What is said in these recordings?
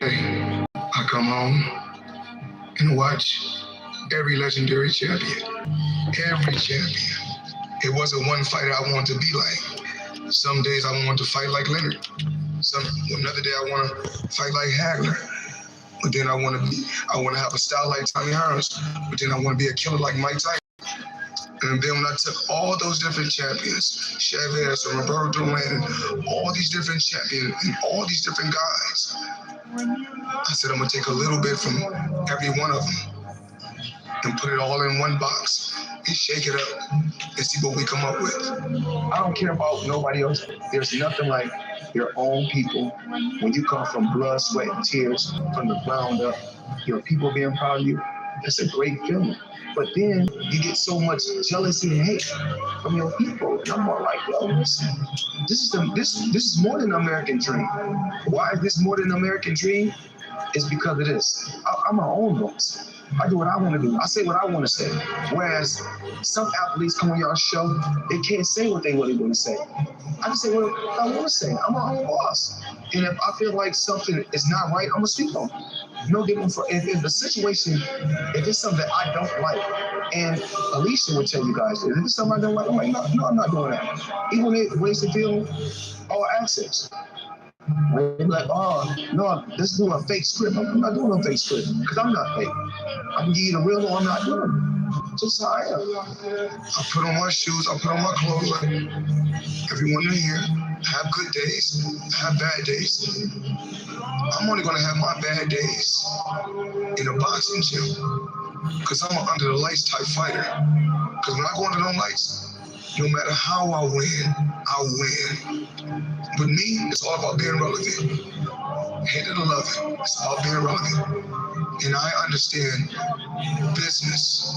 Hey, I come home and watch every legendary champion. Every champion. It wasn't one fighter I wanted to be like. Some days I want to fight like Leonard. Another day I want to fight like Hagler. But then I want to have a style like Tommy Harris. But then I want to be a killer like Mike Tyson. And then when I took all those different champions, Chavez and Roberto Duran, and all these different champions and all these different guys, I said I'm gonna take a little bit from every one of them and put it all in one box and shake it up and see what we come up with. I don't care about nobody else. There's nothing like your own people. When you come from blood, sweat, and tears from the ground up, your people being proud of you, that's a great feeling. But then you get so much jealousy and hate from your people. And I'm more like, yo, listen, this is more than an American dream. Why is this more than an American dream? It's because of this. I'm my own boss. I do what I want to do. I say what I want to say. Whereas some athletes come on your show, they can't say what they really want to say. I can say what I want to say. I'm my own boss. And if I feel like something is not right, I'm going to speak on it. No different for if the situation, if it's something that I don't like, and Alicia would tell you guys, if it's something I don't like, I'm like, no, I'm not doing that. Even when it ways to feel all access. They're like, oh, no, let's do a fake script. I'm not doing a fake script, because I'm not fake. I can give you the real one, I'm not doing it. Just how I am. I put on my shoes, I put on my clothes. Everyone in here have good days, have bad days. I'm only gonna have my bad days in a boxing gym, because I'm an under the lights type fighter. Because when I go under those lights, no matter how I win, I'll win. With me, it's all about being relevant. Hate it or love it, it's about being relevant. And I understand business.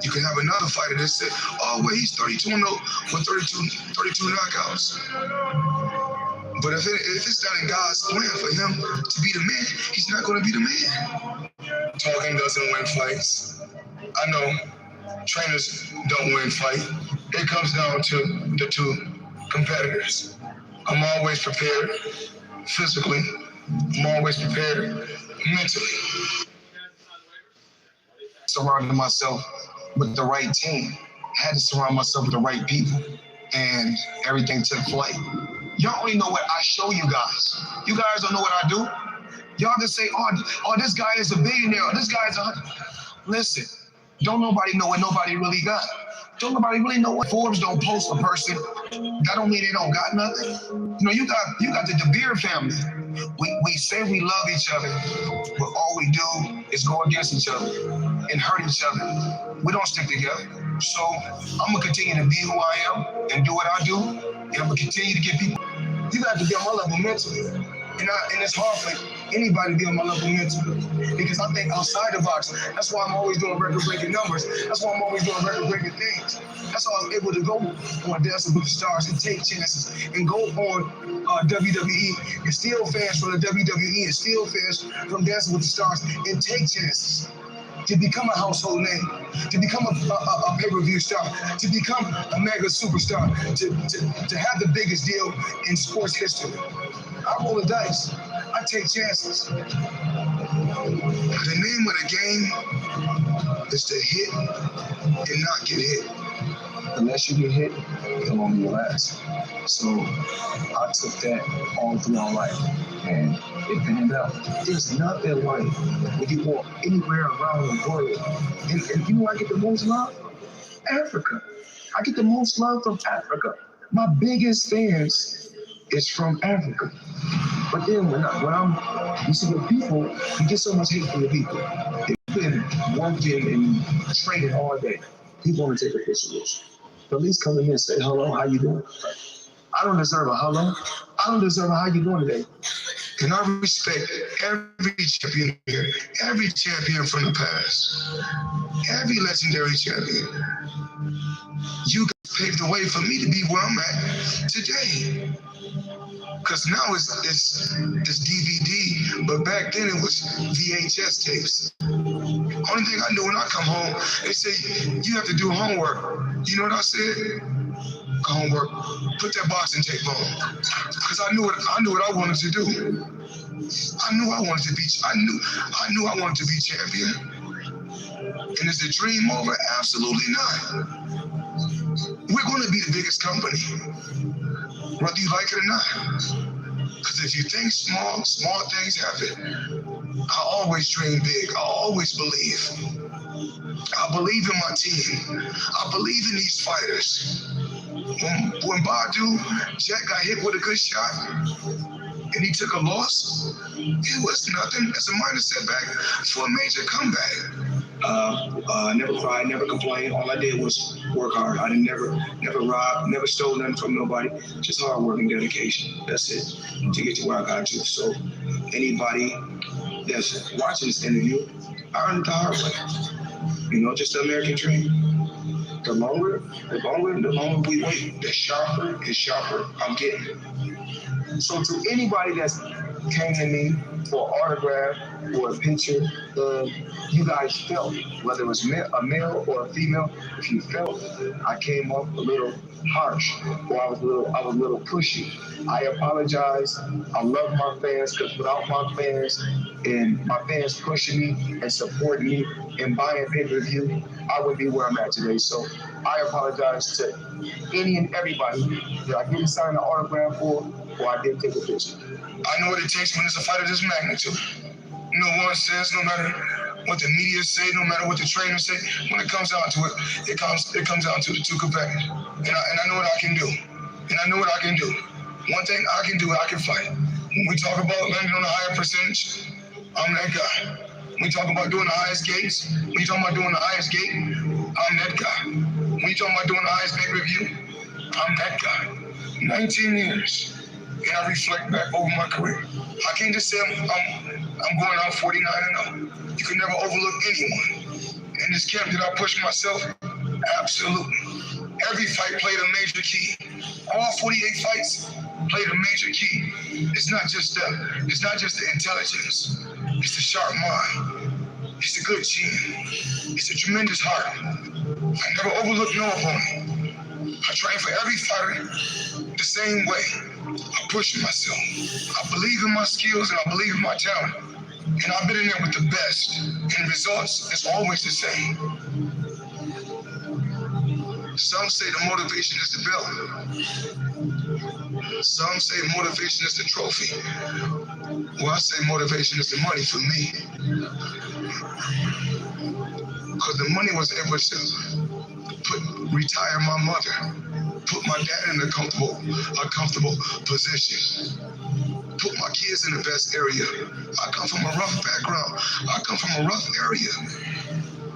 You can have another fighter that said, oh, well, he's 32-0 with 32 knockouts. But if it's not in God's plan for him to be the man, he's not going to be the man. Talking doesn't win fights. I know trainers don't win fights. It comes down to the two competitors. I'm always prepared physically. I'm always prepared mentally. Surrounding myself with the right team. I had to surround myself with the right people. And everything took flight. Y'all only know what I show you guys. You guys don't know what I do. Y'all just say, oh, this guy is a billionaire. This guy is Listen, don't nobody know what nobody really got. Don't nobody really know what Forbes don't post a person. That don't mean they don't got nothing. You know, you got the De Beer family. We say we love each other, but all we do is go against each other and hurt each other. We don't stick together. So I'm gonna continue to be who I am and do what I do, and I'm gonna continue to get people. You got to be on my level mentally, and it's hard for anybody to be on my level mentally, because I think outside the box. That's why I'm always doing record-breaking numbers. That's why I'm always doing record-breaking things. That's why I was able to go on Dancing with the Stars and take chances and go on WWE and steal fans from the WWE and steal fans from Dancing with the Stars and take chances to become a household name, to become a pay-per-view star, to become a mega superstar, to have the biggest deal in sports history. I roll the dice. I take chances. The name of the game is to hit and not get hit. Unless you get hit, it'll only be last. So I took that all through my life, and it panned out. There's nothing like when you walk anywhere around the world. And you know where I get the most love? Africa. I get the most love from Africa. My biggest fans is from Africa. But then you see the people, you get so much hate from the people. They've been working and training all day. People want to take a picture with you. But at least come to me and say, hello, how you doing? I don't deserve a hello. I don't deserve a how you doing today. And I respect every champion here, every champion from the past, every legendary champion. You guys paved the way for me to be where I'm at today. Because now it's DVD, but back then it was VHS tapes. Only thing I knew when I come home, they say, you have to do homework. You know what I said? Homework. Put that boxing tape on. Because I knew what I wanted to do. I knew I wanted to be. I knew I wanted to be champion. And is the dream over? Absolutely not. We're going to be the biggest company, whether you like it or not. Because if you think small, small things happen. I always dream big. I always believe. I believe in my team. I believe in these fighters. When Badu Jack got hit with a good shot and he took a loss, it was nothing. It's a minor setback for a major comeback. Never cried, never complained. All I did was work hard. I didn't never robbed, never stole nothing from nobody. Just hard work and dedication. That's it to get to where I got to. So anybody that's watching this interview, I earned it the hard way. You know, just the American dream. The longer we wait, the sharper and sharper I'm getting. So to anybody that's came to me for an autograph or a picture, you guys felt, whether it was a male or a female, if you felt I came off a little harsh or I was a little pushy, I apologize. I love my fans, because without my fans and my fans pushing me and supporting me and buying pay-per-view, I wouldn't be where I'm at today. So I apologize to any and everybody that I didn't sign an autograph for or I didn't take a picture. I know what it takes when it's a fight of this magnitude. No one says, no matter what the media say, no matter what the trainers say, when it comes down to it, it comes down to the two competitors. And I know what I can do. And I know what I can do. One thing I can do, I can fight. When we talk about landing on a higher percentage, I'm that guy. When we talk about doing the highest gates, when you talk about doing the highest gate, I'm that guy. When you talk about doing the highest pay-per-view, I'm that guy. 19 years. And I reflect back over my career. I can't just say I'm going out 49-0. You can never overlook anyone. In this camp, did I push myself? Absolutely. Every fight played a major key. All 48 fights played a major key. It's not just the intelligence. It's the sharp mind. It's a good chin. It's a tremendous heart. I never overlooked no opponent. I train for every fighter the same way. I push myself. I believe in my skills and I believe in my talent. And I've been in there with the best. And the results is always the same. Some say the motivation is the belt. Some say motivation is the trophy. Well, I say motivation is the money for me. Because the money was able to retire my mother. Put my dad in a comfortable position. Put my kids in the best area. I come from a rough background. I come from a rough area.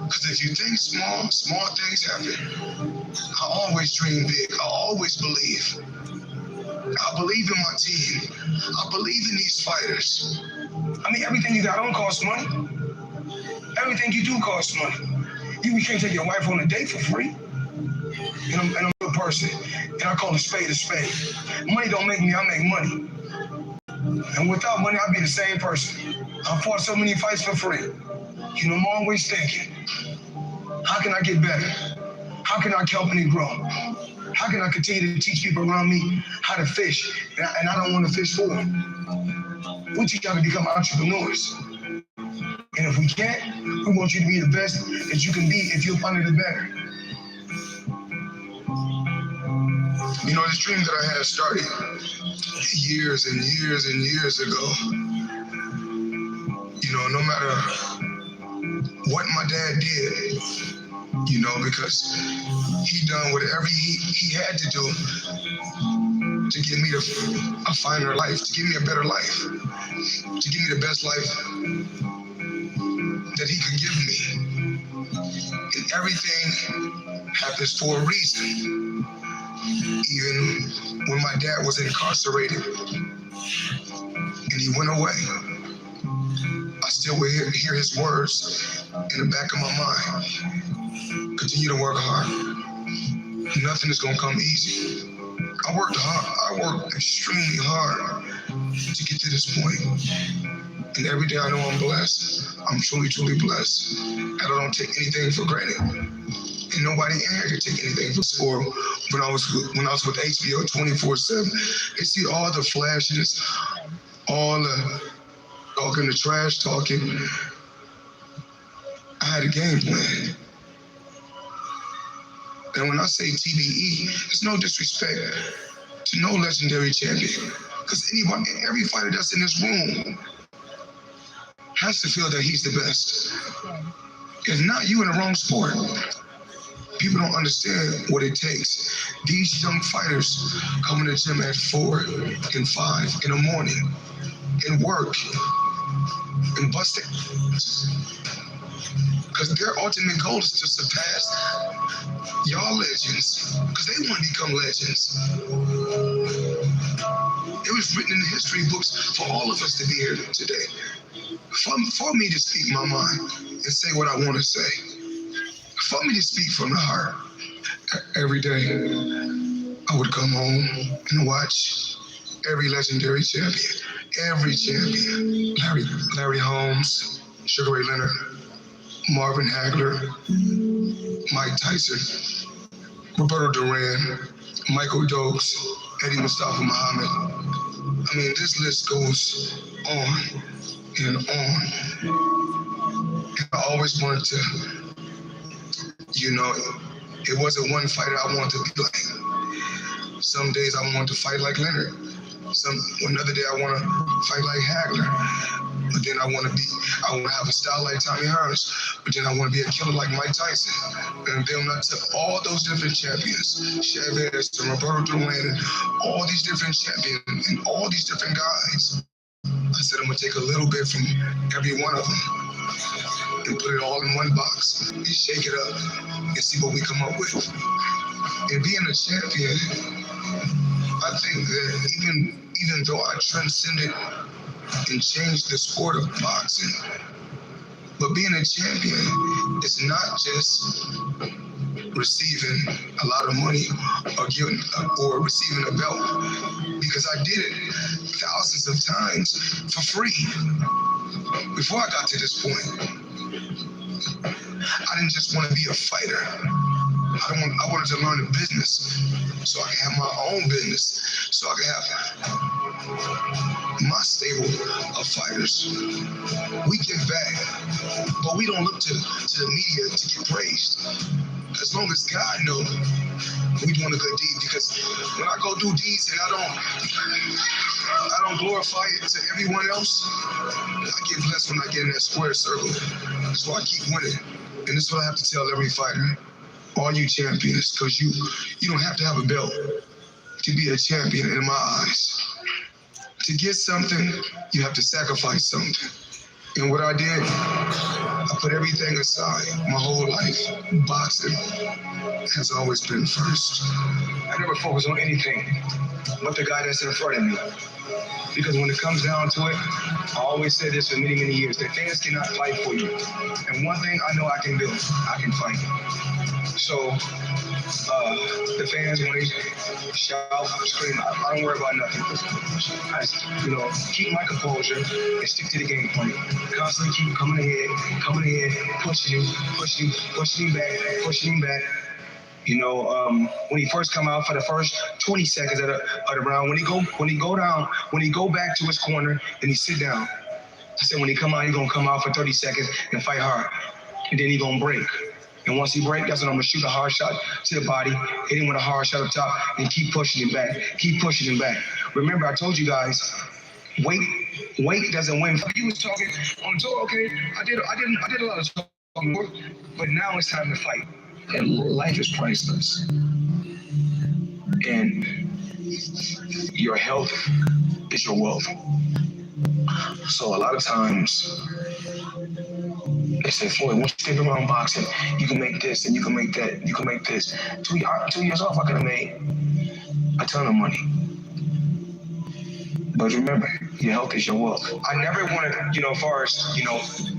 Because if you think small things happen. I always dream big. I always believe. I believe in my team. I believe in these fighters. I mean, everything you got on costs money. Everything you do costs money. You can't take your wife on a date for free. And I'm a good person. And I call a spade a spade. Money don't make me, I make money. And without money, I'd be the same person. I fought so many fights for free. You know, I'm always thinking, how can I get better? How can our company grow? How can I continue to teach people around me how to fish? And I don't want to fish for them. We teach y'all to become entrepreneurs. And if we can't, we want you to be the best that you can be if you're under the better. You know, this dream that I had started years and years and years ago. You know, no matter what my dad did, you know, because he done whatever he had to do to give me a finer life, to give me a better life, to give me the best life that he could give me. And everything happens for a reason. Even when my dad was incarcerated and he went away, I still would hear his words in the back of my mind. Continue to work hard. Nothing is going to come easy. I worked hard. I worked extremely hard to get to this point. And every day I know I'm blessed. I'm truly, truly blessed. And I don't take anything for granted. And nobody in here can take anything for sport. When I was with HBO 24/7, they see all the flashes, all the talking the trash talking. I had a game plan. And when I say TBE, it's no disrespect to no legendary champion. Because every fighter that's in this room has to feel that he's the best. If not, you in the wrong sport. People don't understand what it takes. These young fighters come in the gym at 4 and 5 in the morning and work and bust it. Because their ultimate goal is to surpass y'all legends. Because they want to become legends. It was written in the history books for all of us to be here today. For me to speak my mind and say what I want to say. For me to speak from the heart. Every day, I would come home and watch every legendary champion. Every champion. Larry Holmes, Sugar Ray Leonard, Marvin Hagler, Mike Tyson, Roberto Duran, Michael Dokes, Eddie Mustafa Muhammad. I mean, this list goes on and on. And I always wanted to, it wasn't one fighter I wanted to be like. Some days I wanted to fight like Leonard. Another day I want to fight like Hagler. But then I want to have a style like Tommy Hearns. But then I want to be a killer like Mike Tyson. And then when I took all those different champions, Chavez and Roberto Duran, and all these different champions and all these different guys, I said I'm going to take a little bit from every one of them and put it all in one box and shake it up and see what we come up with. And being a champion, I think that even though I transcended and changed the sport of boxing, but being a champion is not just receiving a lot of money or receiving a belt, because I did it thousands of times for free before I got to this point. I didn't just want to be a fighter. I wanted to learn the business so I can have my own business, so I can have my stable of fighters. We give back, but we don't look to the media to get praised. As long as God knows we're doing a good deed, because when I go do deeds and I don't glorify it to everyone else, I get blessed when I get in that square circle. So I keep winning. And this is what I have to tell every fighter, all you champions, because you don't have to have a belt to be a champion in my eyes. To get something, you have to sacrifice something. And what I did, I put everything aside. My whole life, boxing has always been first. I never focus on anything but the guy that's in front of me. Because when it comes down to it, I always said this for many, many years, that fans cannot fight for you. And one thing I know I can do, I can fight. So the fans, when they shout, scream, I don't worry about nothing. I just, keep my composure and stick to the game plan. Constantly keep coming ahead, pushing him back. When he first come out for the first 20 seconds of the round, when he go back to his corner and he sit down, I said when he come out, he gonna come out for 30 seconds and fight hard, and then he gonna break. And once he break, that's when I'm gonna shoot a hard shot to the body, hit him with a hard shot up top, and keep pushing him back. Remember, I told you guys, weight doesn't win. He was talking on tour, okay? I did a lot of talking, but now it's time to fight. And life is priceless. And your health is your wealth. So a lot of times, they say, Floyd, once you stick around boxing, you can make this and you can make that, you can make this. 2 years off, I could have made a ton of money. But remember, your health is your wealth. I never wanted, as far as,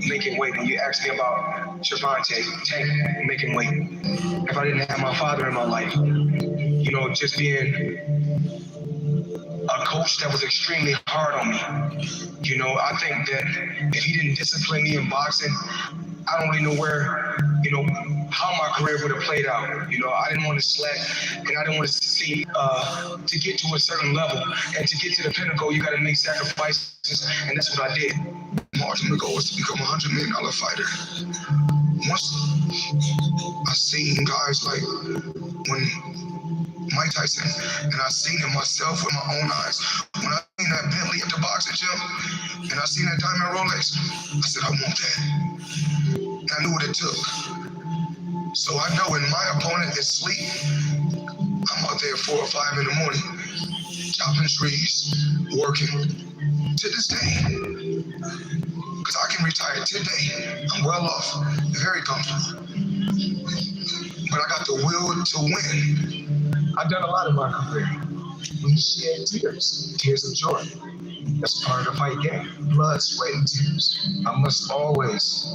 making weight. And you asked me about Tank making weight. If I didn't have my father in my life, just being a coach that was extremely hard on me. I think that if he didn't discipline me in boxing, I don't really know where, how my career would have played out. I didn't want to slack, and I didn't want to see to get to a certain level, and to get to the pinnacle, you got to make sacrifices, and that's what I did. My ultimate goal was to become a $100 million fighter. Once I seen guys like when Mike Tyson, and I seen it myself with my own eyes. When I seen that Bentley at the boxing gym, and I seen that diamond Rolex, I said, I want that. And I knew what it took. So I know when my opponent is asleep, I'm out there 4 or 5 in the morning, chopping trees, working. To this day, because I can retire today. I'm well off, very comfortable. But I got the will to win. I've done a lot in my career. We shed tears of joy. That's part of the fight game. Blood, sweat, and tears. I must always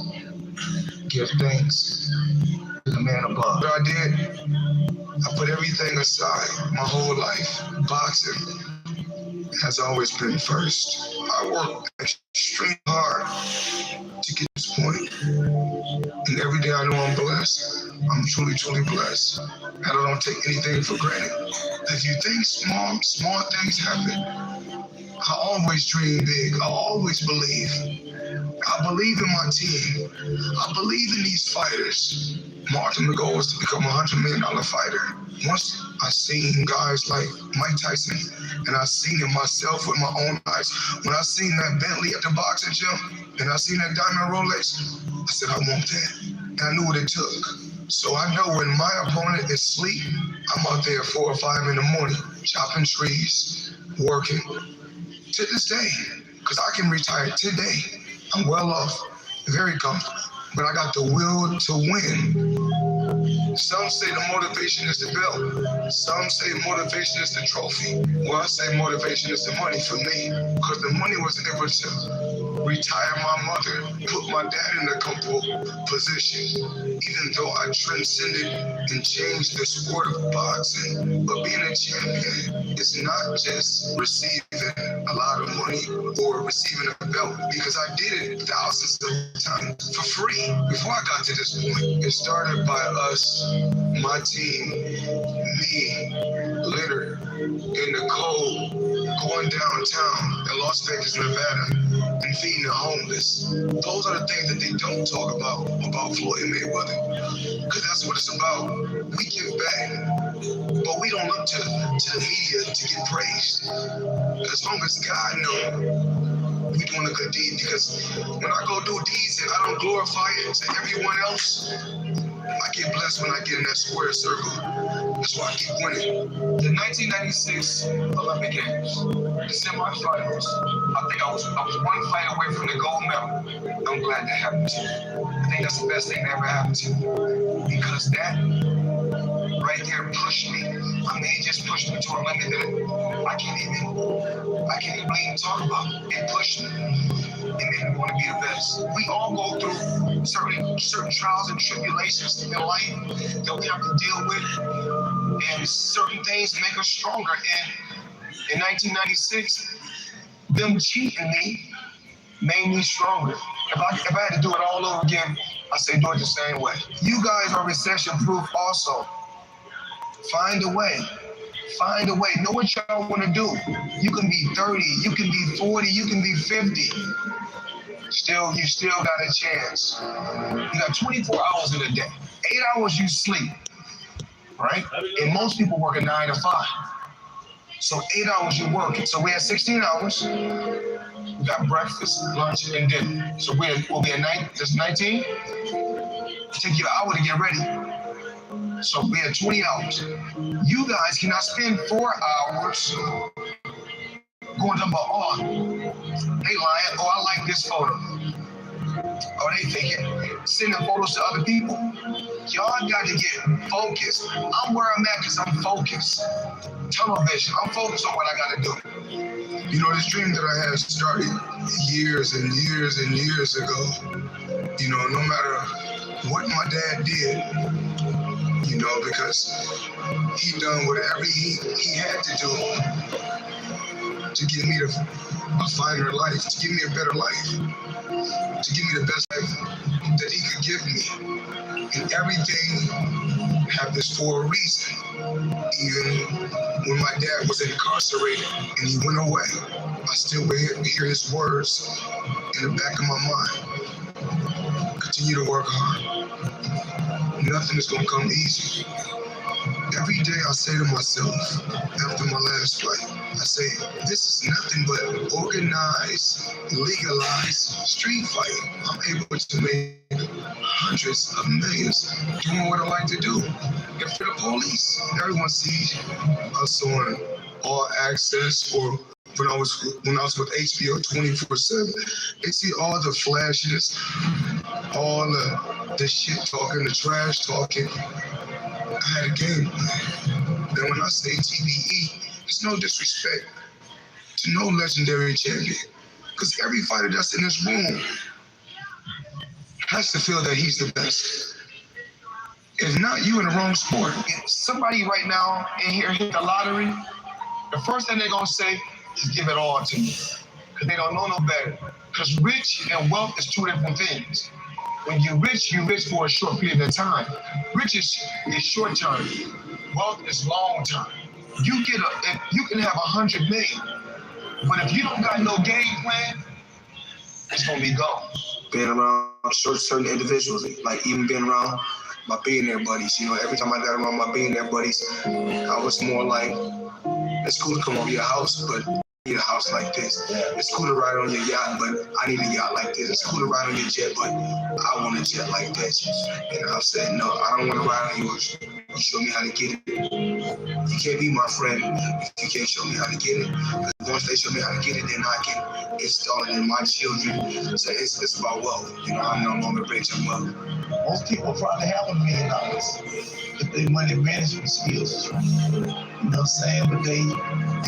give thanks to the man above. What I did, I put everything aside, my whole life. Boxing has always been first. I worked extremely hard to get to this point. And every day I know I'm blessed. I'm truly, truly blessed. And I don't take anything for granted. If you think small things happen, I always dream big. I always believe. I believe in my team. I believe in these fighters. My ultimate goal was to become a $100 million fighter. Once I seen guys like Mike Tyson, and I seen it myself with my own eyes. When I seen that Bentley at the boxing gym, and I seen that diamond Rolex, I said, I want that. And I knew what it took. So I know when my opponent is asleep, I'm out there 4 or 5 in the morning, chopping trees, working. To this day, because I can retire today. I'm well off, very comfortable, but I got the will to win. Some say the motivation is the belt. Some say motivation is the trophy. Well, I say motivation is the money for me, because the money was able to retire my mother, put my dad in a comfortable position, even though I transcended and changed the sport of boxing. But being a champion is not just receiving a lot of money or receiving a belt, because I did it thousands of times for free before I got to this point. It started by us, my team, me, Leonard, in the cold, going downtown in Las Vegas, Nevada, and feeding the homeless. Those are the things that they don't talk about Floyd Mayweather, because that's what it's about. We give back, but we don't look to the media to get praised. As long as God knows we doing a good deed, because when I go do deeds and I don't glorify it to everyone else, I get blessed when I get in that square circle. That's why I keep winning. The 1996 Olympic Games, the semifinals, I think I was 1 fight away from the gold medal. I'm glad that happened to me. I think that's the best thing that ever happened to me, because that right there pushed me. I mean, it just pushed me to a limit that I can't even really talk about. It pushed me. It made me want to be the best. We all go through certain trials and tribulations in life that we have to deal with, and certain things make us stronger. And in 1996, them cheating me made me stronger. If I had to do it all over again, I say do it the same way. You guys are recession-proof also. Find a way. Find a way. Know what y'all want to do. You can be 30, you can be 40, you can be 50. You still got a chance. You got 24 hours in a day. 8 hours you sleep, right? And most people work a 9 to 5. So 8 hours you work. So we have 16 hours. We got breakfast, lunch, and dinner. So we'll be at 19. Take you an hour to get ready. So we had 20 hours. You guys cannot spend 4 hours going to they lying. Oh, I like this photo. Oh, they thinking, sending photos to other people. Y'all got to get focused. I'm where I'm at because I'm focused. Tunnel vision. I'm focused on what I got to do. You know, this dream that I had started years and years and years ago. You know, no matter what my dad did, you know, because he done whatever he had to do to give me a finer life, to give me a better life, to give me the best life that he could give me. And everything happened for a reason. Even when my dad was incarcerated and he went away, I still would hear his words in the back of my mind. Continue to work hard. Nothing is going to come easy. Every day I say to myself, after my last flight, I say, this is nothing but organized, legalized street fighting. I'm able to make hundreds of millions doing what I like to do. And for the police, everyone sees us on All Access or when I was with HBO 24/7, they see all the flashiness, all the shit talking, the trash talking. I had a game plan. And when I say TDE, it's no disrespect to no legendary champion. Because every fighter that's in this room has to feel that he's the best. If not, you in the wrong sport. If somebody right now in here hit the lottery, the first thing they're going to say is give it all to me. Because they don't know no better. Because rich and wealth is two different things. When you're rich for a short period of time. Rich is short term. Wealth is long term. You can have 100 million, but if you don't got no game plan, it's gonna be gone. Being around certain individuals, like even being around my billionaire buddies, every time I got around my billionaire buddies, I was more like, it's cool to come over your house, but I need a house like this. It's cool to ride on your yacht, but I need a yacht like this. It's cool to ride on your jet, but I want a jet like this. And I said, no, I don't want to ride on yours. You show me how to get it. You can't be my friend if you can't show me how to get it. Because once they show me how to get it, then I can install it in my children. So it's about wealth. I'm no longer rich, I'm wealthy. Most people probably have $1 million if their money management skills is right. You know what I'm saying? But they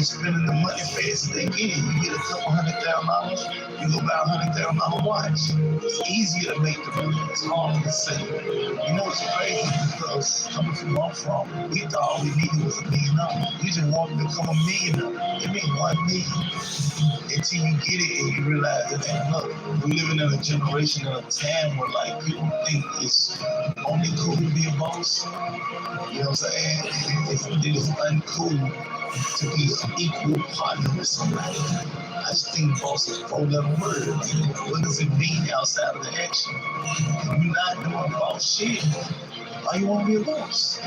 spending the money fast as they get it. You get a couple $100,000, you go buy a $100,000 watch. It's easier to make the money. It's harder to save. It's crazy because coming from where I'm from, we thought all we needed was $1 million. We just wanted to become $1 millionaire. It means 1 million. Until you get it and you realize it ain't enough. We're living in a generation and a time where people think it's only cool to be a boss. You know what I'm saying? It is uncool to be an equal partner with somebody. I just think boss is a 4-letter word. What does it mean outside of the action? If you're not doing boss shit, why you want to be a boss?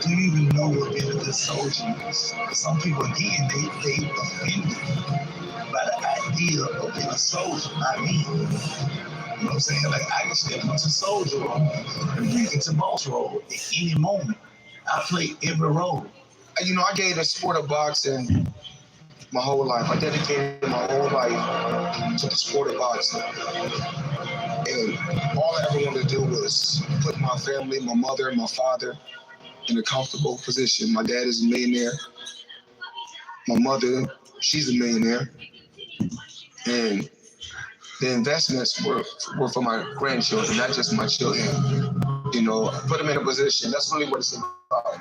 Do you even know what being a good soldier is? Some people, again, they offended by the idea of being a soldier, not me. You know what I'm saying? I can step into soldier role and breathe into boss role at any moment. I play every role. I gave the sport of boxing my whole life. I dedicated my whole life to the sport of boxing. And all I ever wanted to do was put my family, my mother and my father in a comfortable position. My dad is a millionaire. My mother, she's a millionaire. And the investments were for my grandchildren, not just my children. Put them in a position. That's really what it's about.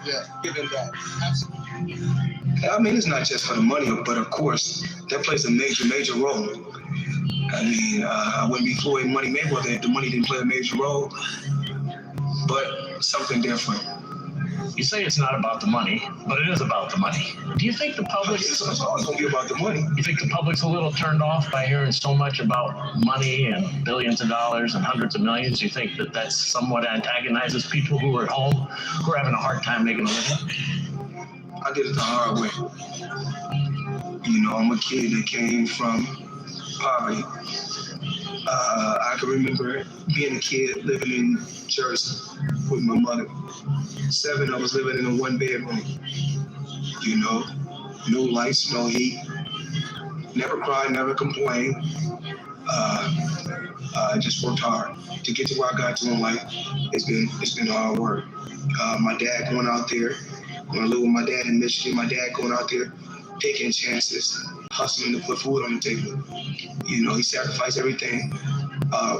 Yeah, giving back. Absolutely. It's not just for the money, but of course, that plays a major, major role. I wouldn't be Floyd Money Mayweather if the money didn't play a major role, but something different. You say it's not about the money, but it is about the money. Do you think the public... It's always going to be about the money. You think the public's a little turned off by hearing so much about money and billions of dollars and hundreds of millions? Do you think that somewhat antagonizes people who are at home, who are having a hard time making a living? I did it the hard way. I'm a kid that came from poverty. I can remember being a kid living in Jersey with my mother. 7, I was living in a 1-bedroom. No lights, no heat. Never cried, never complained. I just worked hard to get to where I got to in life. It's been hard work. My dad going out there. When I lived with my dad in Michigan, my dad going out there, taking chances, hustling to put food on the table. He sacrificed everything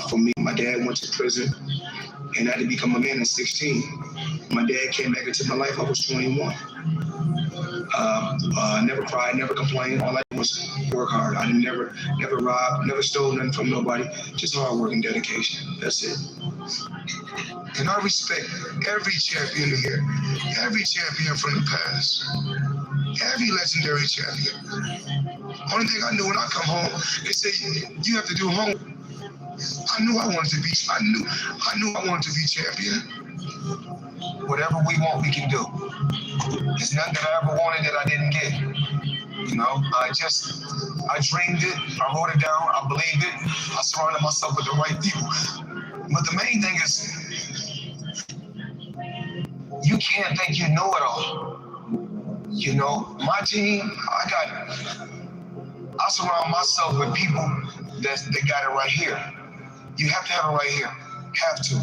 for me. My dad went to prison and I had to become a man at 16. My dad came back into my life, I was 21. Never cried, never complained. All I did was work hard. I never robbed, never stole nothing from nobody. Just hard work and dedication. That's it. And I respect every champion here, every champion from the past, every legendary champion. Only thing I knew when I come home, they say you have to do homework. I knew I wanted to be. I knew I wanted to be champion. Whatever we want, we can do. There's nothing that I ever wanted that I didn't get. You know, I dreamed it. I wrote it down. I believed it. I surrounded myself with the right people. But the main thing is, you can't think you know it all. You know, my team, I surround myself with people that got it right here. You have to have it right here. Have to.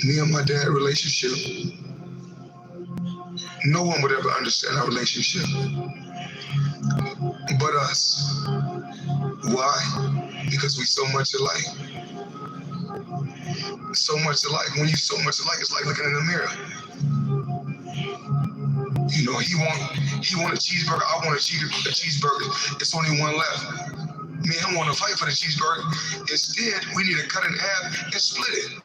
Me and my dad relationship, no one would ever understand our relationship but us. Why? Because we so much alike. So much alike. When you so much alike, it's like looking in the mirror. You know, he want a cheeseburger, I want a cheeseburger. It's only one left. Me and him want to fight for the cheeseburger. Instead, we need to cut it in half and split it.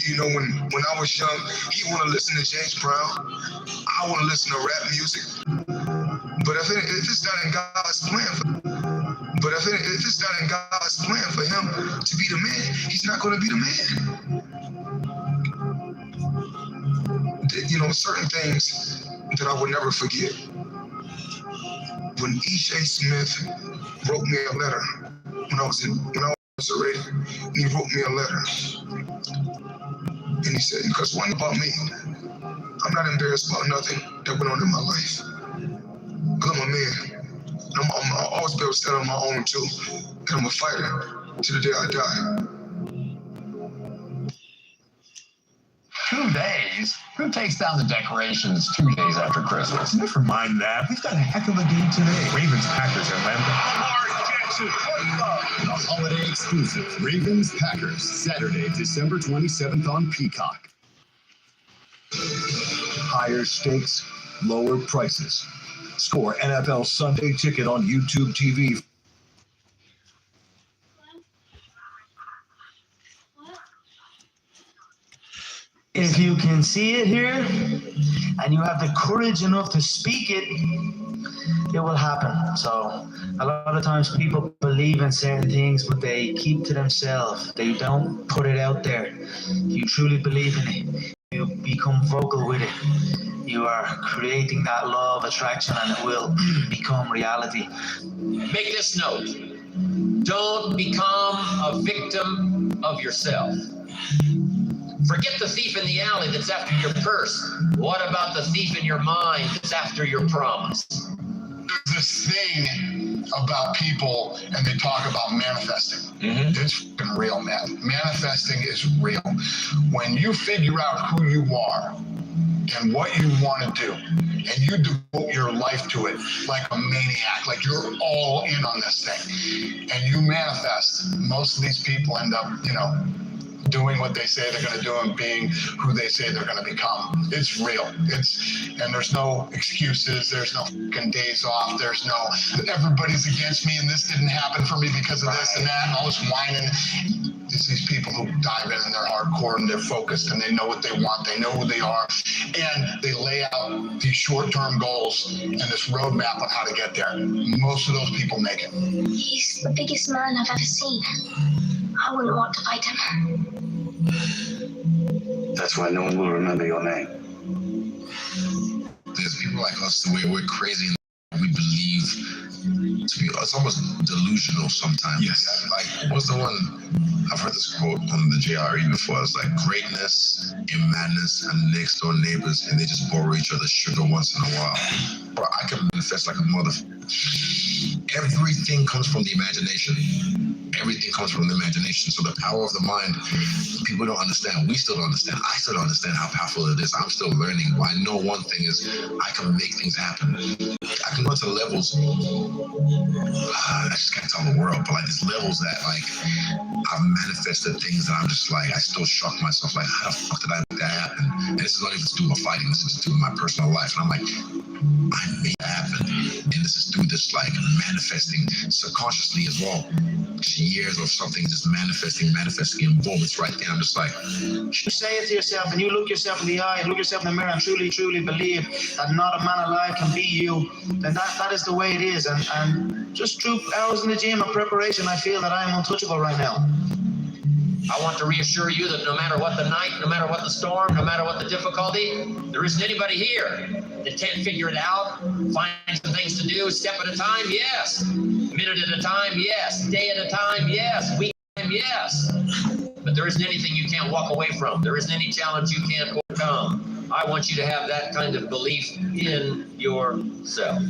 You know, when I was young, he want to listen to James Brown. I want to listen to rap music. But if it's not in God's plan, if it's not in God's plan for him to be the man, he's not going to be the man. You know, certain things that I would never forget. When E.J. Smith wrote me a letter when I was already, and he wrote me a letter. And he said, because one about me, I'm not embarrassed about nothing that went on in my life. Because I'm a man. I'll always be able to stand on my own too. And I'm a fighter till the day I die. 2 days? Who takes down the decorations 2 days after Christmas? Never mind that. We've got a heck of a game today. Ravens-Packers, Atlanta. The holiday exclusive, Ravens-Packers, Saturday, December 27th on Peacock. Higher stakes, lower prices. Score NFL Sunday Ticket on YouTube TV. If you can see it here and you have the courage enough to speak it, it will happen. So a lot of times people believe in certain things, but they keep to themselves. They don't put it out there. You truly believe in it. You become vocal with it. You are creating that law of attraction and it will become reality. Make this note. Don't become a victim of yourself. Forget the thief in the alley that's after your purse. What about the thief in your mind that's after your promise? There's this thing about people, and they talk about manifesting. It's fucking real, man. Manifesting is real. When you figure out who you are and what you want to do, and you devote your life to it like a maniac, like you're all in on this thing, and you manifest, most of these people end up, doing what they say they're going to do and being who they say they're going to become. It's real. And there's no excuses. There's no fucking days off. There's no everybody's against me and this didn't happen for me because of this and that and all this whining. It's these people who dive in and they're hardcore and they're focused and they know what they want. They know who they are. And they lay out these short-term goals and this roadmap on how to get there. Most of those people make it. He's the biggest man I've ever seen. I wouldn't want to fight him. That's why no one will remember your name. There's people like us the way we're crazy and we believe it's almost delusional sometimes. Yes. Like, what's the one? I've heard this quote on the JRE before. It's like greatness and madness and next door neighbors, and they just borrow each other's sugar once in a while. Bro, I can manifest like a motherfucker everything comes from the imagination. Everything comes from the imagination. So the power of the mind, people don't understand. We still don't understand. I still don't understand how powerful it is. I'm still learning. But I know one thing is I can make things happen. I can go to levels. I just can't tell the world, but like there's levels that like I've manifested things that I'm just like, I still shock myself. Like, how the fuck did I make that happen? And this is not even to do with fighting. This is to do with my personal life. And I'm like, I made that happen. And this is through this like manifesting subconsciously as well. Just years of something just manifesting, and boom, it's right there. I'm just like, you say it to yourself and you look yourself in the eye and look yourself in the mirror and truly believe that not a man alive can beat you, then that is the way it is. And just through hours in the gym and preparation, I feel that I am untouchable right now. I want to reassure you that no matter what the night, no matter what the storm, no matter what the difficulty, there isn't anybody here that can't figure it out, find some things to do, step at a time, yes. Minute at a time, yes. Day at a time, yes. Week at a time, yes. But there isn't anything you can't walk away from. There isn't any challenge you can't overcome. I want you to have that kind of belief in yourself.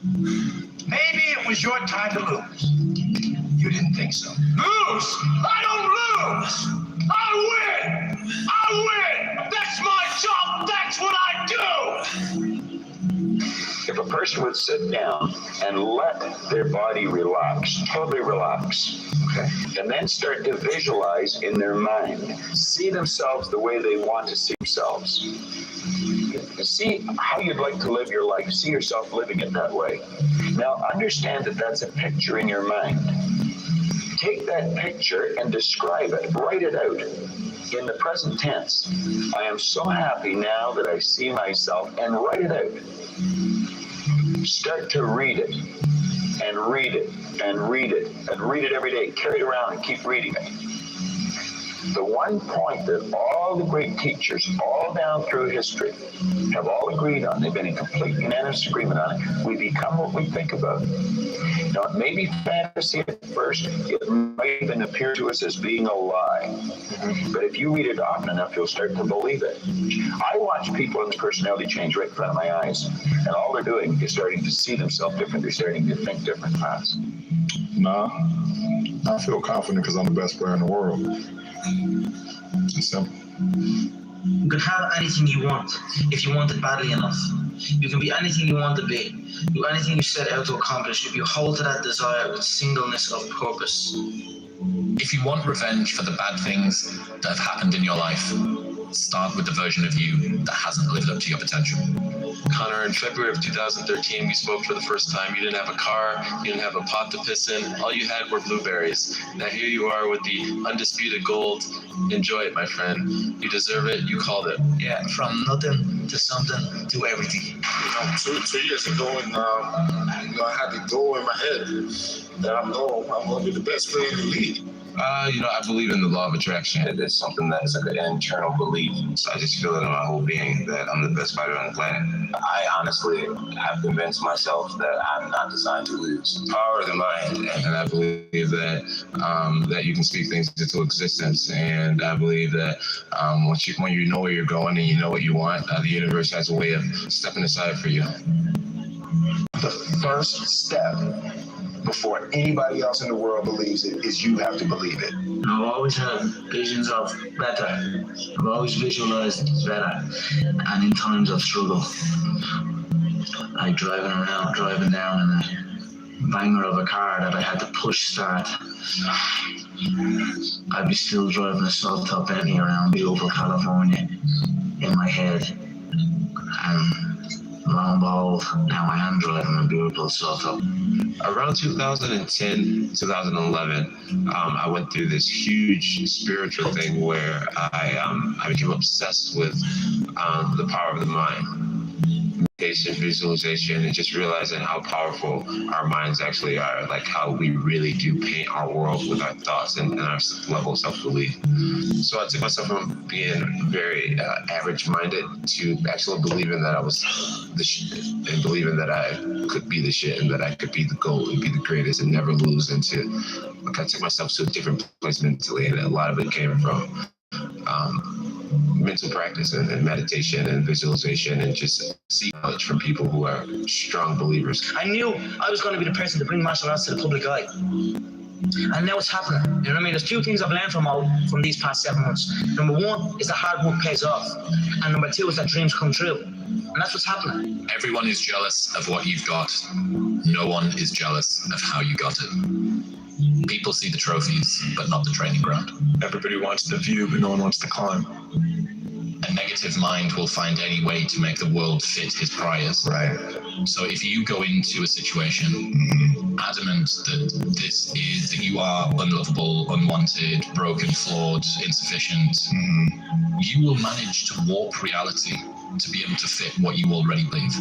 Maybe it was your time to lose. You didn't think so. Lose? I don't lose! I win! I win! That's my job! That's what I do! If a person would sit down and let their body relax, totally relax, okay, and then start to visualize in their mind, see themselves the way they want to see themselves. See how you'd like to live your life. See yourself living it that way. Now understand that that's a picture in your mind. Take that picture and describe it. Write it out in the present tense. I am so happy now that I see myself, and write it out. Start to read it and read it and read it and read it every day. Carry it around and keep reading it. The one point that all the great teachers all down through history have all agreed on, they've been in complete unanimous agreement on it, we become what we think about. Now, it may be fantasy at first, it might even appear to us as being a lie, but if you read it often enough, you'll start to believe it. I watch people in the personality change right in front of my eyes, and all they're doing is starting to see themselves different, they're starting to think different thoughts. Nah, I feel confident because I'm the best player in the world. It's simple. You can have anything you want if you want it badly enough. You can be anything you want to be. Do anything you set out to accomplish if you hold to that desire with singleness of purpose. If you want revenge for the bad things that have happened in your life, start with the version of you that hasn't lived up to your potential. Connor, in February of 2013, we spoke for the first time. You didn't have a car, you didn't have a pot to piss in, all you had were blueberries. Now here you are with the undisputed gold. Enjoy it, my friend. You deserve it, you called it. Yeah, from nothing to something to everything. You know, two years ago, and I had the goal in my head that I'm going to be the best player in the league. I believe in the law of attraction. It's something that's like an internal belief. So I just feel it in my whole being that I'm the best fighter on the planet. I honestly have convinced myself that I'm not designed to lose. Power of the mind. And I believe that that you can speak things into existence. And I believe that when you know where you're going and you know what you want, the universe has a way of stepping aside for you. The first step before anybody else in the world believes it is you have to believe it. I've always had visions of better. I've always visualized better. And in times of struggle, like driving down in a banger of a car that I had to push start, I'd be still driving a soft-top Bentley around beautiful California in my head. And lo and behold, now I am driving a beautiful soft-top. Around 2010, 2011, I went through this huge spiritual thing where I became obsessed with the power of the mind. Meditation, visualization, and just realizing how powerful our minds actually are, like how we really do paint our world with our thoughts and our level of self-belief. So I took myself from being very average-minded to actually believing that I was the shit and believing that I could be the shit and that I could be the GOAT and be the greatest and never lose. I took myself to a different place mentally, and a lot of it came from mental practice and meditation and visualization and just seek knowledge from people who are strong believers. I knew I was going to be the person to bring martial arts to the public eye. And now it's happening. You know what I mean? There's two things I've learned from these past 7 months. Number one is that hard work pays off. And number two is that dreams come true. And that's what's happening. Everyone is jealous of what you've got. No one is jealous of how you got it. People see the trophies, but not the training ground. Everybody wants the view, but no one wants to climb. A negative mind will find any way to make the world fit his priors. Right. So if you go into a situation adamant that you are unlovable, unwanted, broken, flawed, insufficient, you will manage to warp reality to be able to fit what you already believe.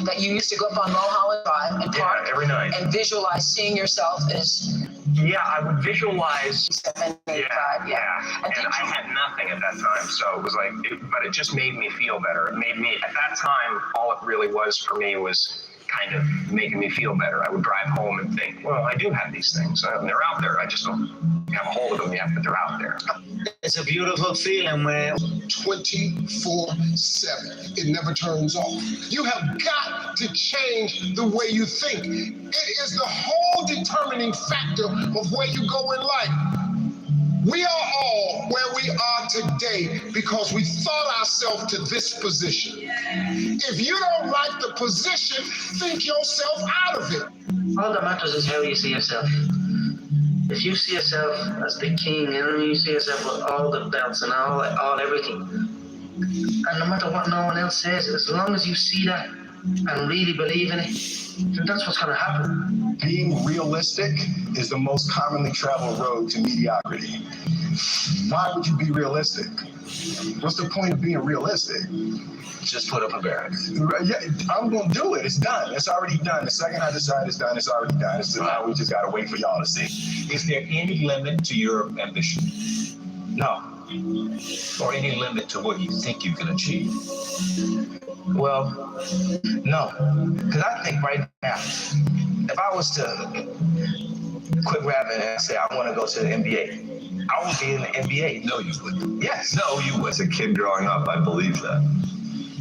That you used to go up on Mulholland Drive and park every night and visualize seeing yourself as. Yeah, I would visualize. 7, 8, 5, yeah. And I had nothing at that time, so it was like, but it just made me feel better. It made me, at that time, all it really was for me was kind of making me feel better. I would drive home and think, well, I do have these things, and they're out there. I just don't have a hold of them yet, but they're out there. It's a beautiful feeling where 24/7. It never turns off. You have got to change the way you think. It is the whole determining factor of where you go in life. We are all where we are today because we thought ourselves to this position. If you don't like the position, think yourself out of it. all that matters is how you see yourself. If you see yourself as the king, you know, you see yourself with all the belts and all everything, and no matter what no one else says, as long as you see that and really believe in it, then that's what's going to happen. Being realistic is the most commonly traveled road to mediocrity. Why would you be realistic? What's the point of being realistic? Just put up a barrack. Yeah, I'm going to do it. It's done. It's already done. The second I decide it's done, it's already done. So now we just got to wait for y'all to see. Is there any limit to your ambition? No. Or any limit to what you think you can achieve? Well, no. Because I think right now, if I was to quit rapping and say I want to go to the NBA, I would be in the NBA. No, you wouldn't. Yes. No, you wouldn't. As a kid growing up, I believed that.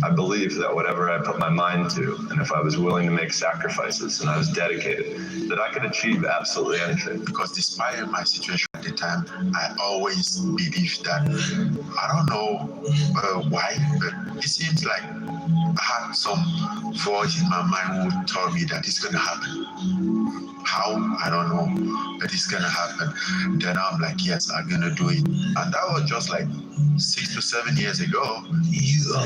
I believed that whatever I put my mind to, and if I was willing to make sacrifices and I was dedicated, that I could achieve absolutely anything. Because despite my situation at the time, I always believed that, I don't know why, but it seems like I had some voice in my mind who told me that it's going to happen. How? I don't know, but it's going to happen. Then I'm like, yes, I'm going to do it. And that was just like 6 to 7 years ago.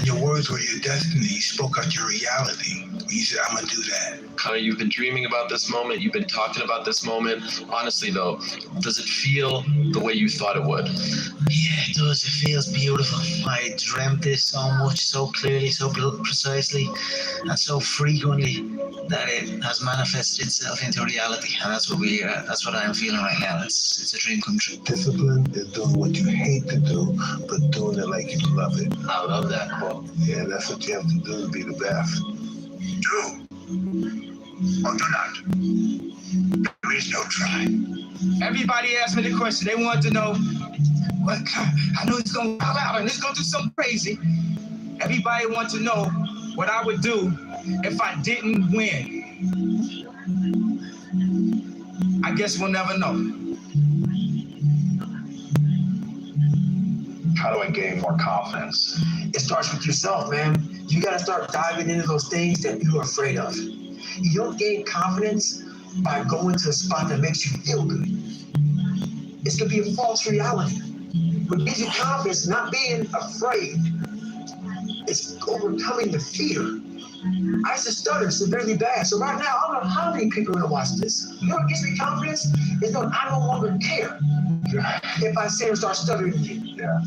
Your words were your destiny. You spoke out your reality. You said, I'm going to do that. Connor, you've been dreaming about this moment. You've been talking about this moment. Honestly, though, does it feel the way you thought it would? Yeah, it does. It feels beautiful. I dreamt this so much, so clearly, so precisely, and so frequently that it has manifested itself into reality. And that's what that's what I'm feeling right now. It's a dream come true. Discipline is doing what you hate to do, but doing it like you love it. I love that quote. Yeah, that's what you have to do to be the best. Do or do not. There is no try. Everybody asked me the question. They wanted to know, well, I know it's going to fall out and it's going to do something crazy. Everybody wants to know what I would do if I didn't win. I guess we'll never know. How do I gain more confidence? It starts with yourself, man. You got to start diving into those things that you're afraid of. You don't gain confidence by going to a spot that makes you feel good. It's going to be a false reality. What gives you confidence is not being afraid. It's overcoming the fear. I used to stutter severely bad. So right now, I don't know how many people are going to watch this. You know what gives me confidence? Is knowing I no longer care if I say or start stuttering again. Yeah.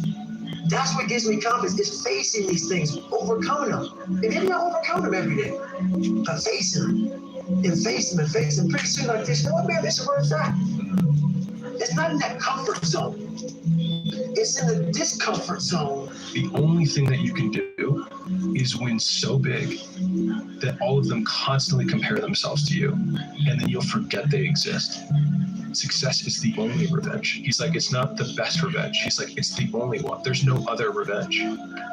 That's what gives me confidence, is facing these things, overcoming them. And maybe not overcome them every day, but facing them and facing them and facing them. Pretty soon like this, you know what, man, this is where it's at. It's not in that comfort zone. It's in the discomfort zone. The only thing that you can do is win so big that all of them constantly compare themselves to you, and then you'll forget they exist. success is the only revenge. He's like, it's not the best revenge. He's like, it's the only one. There's no other revenge.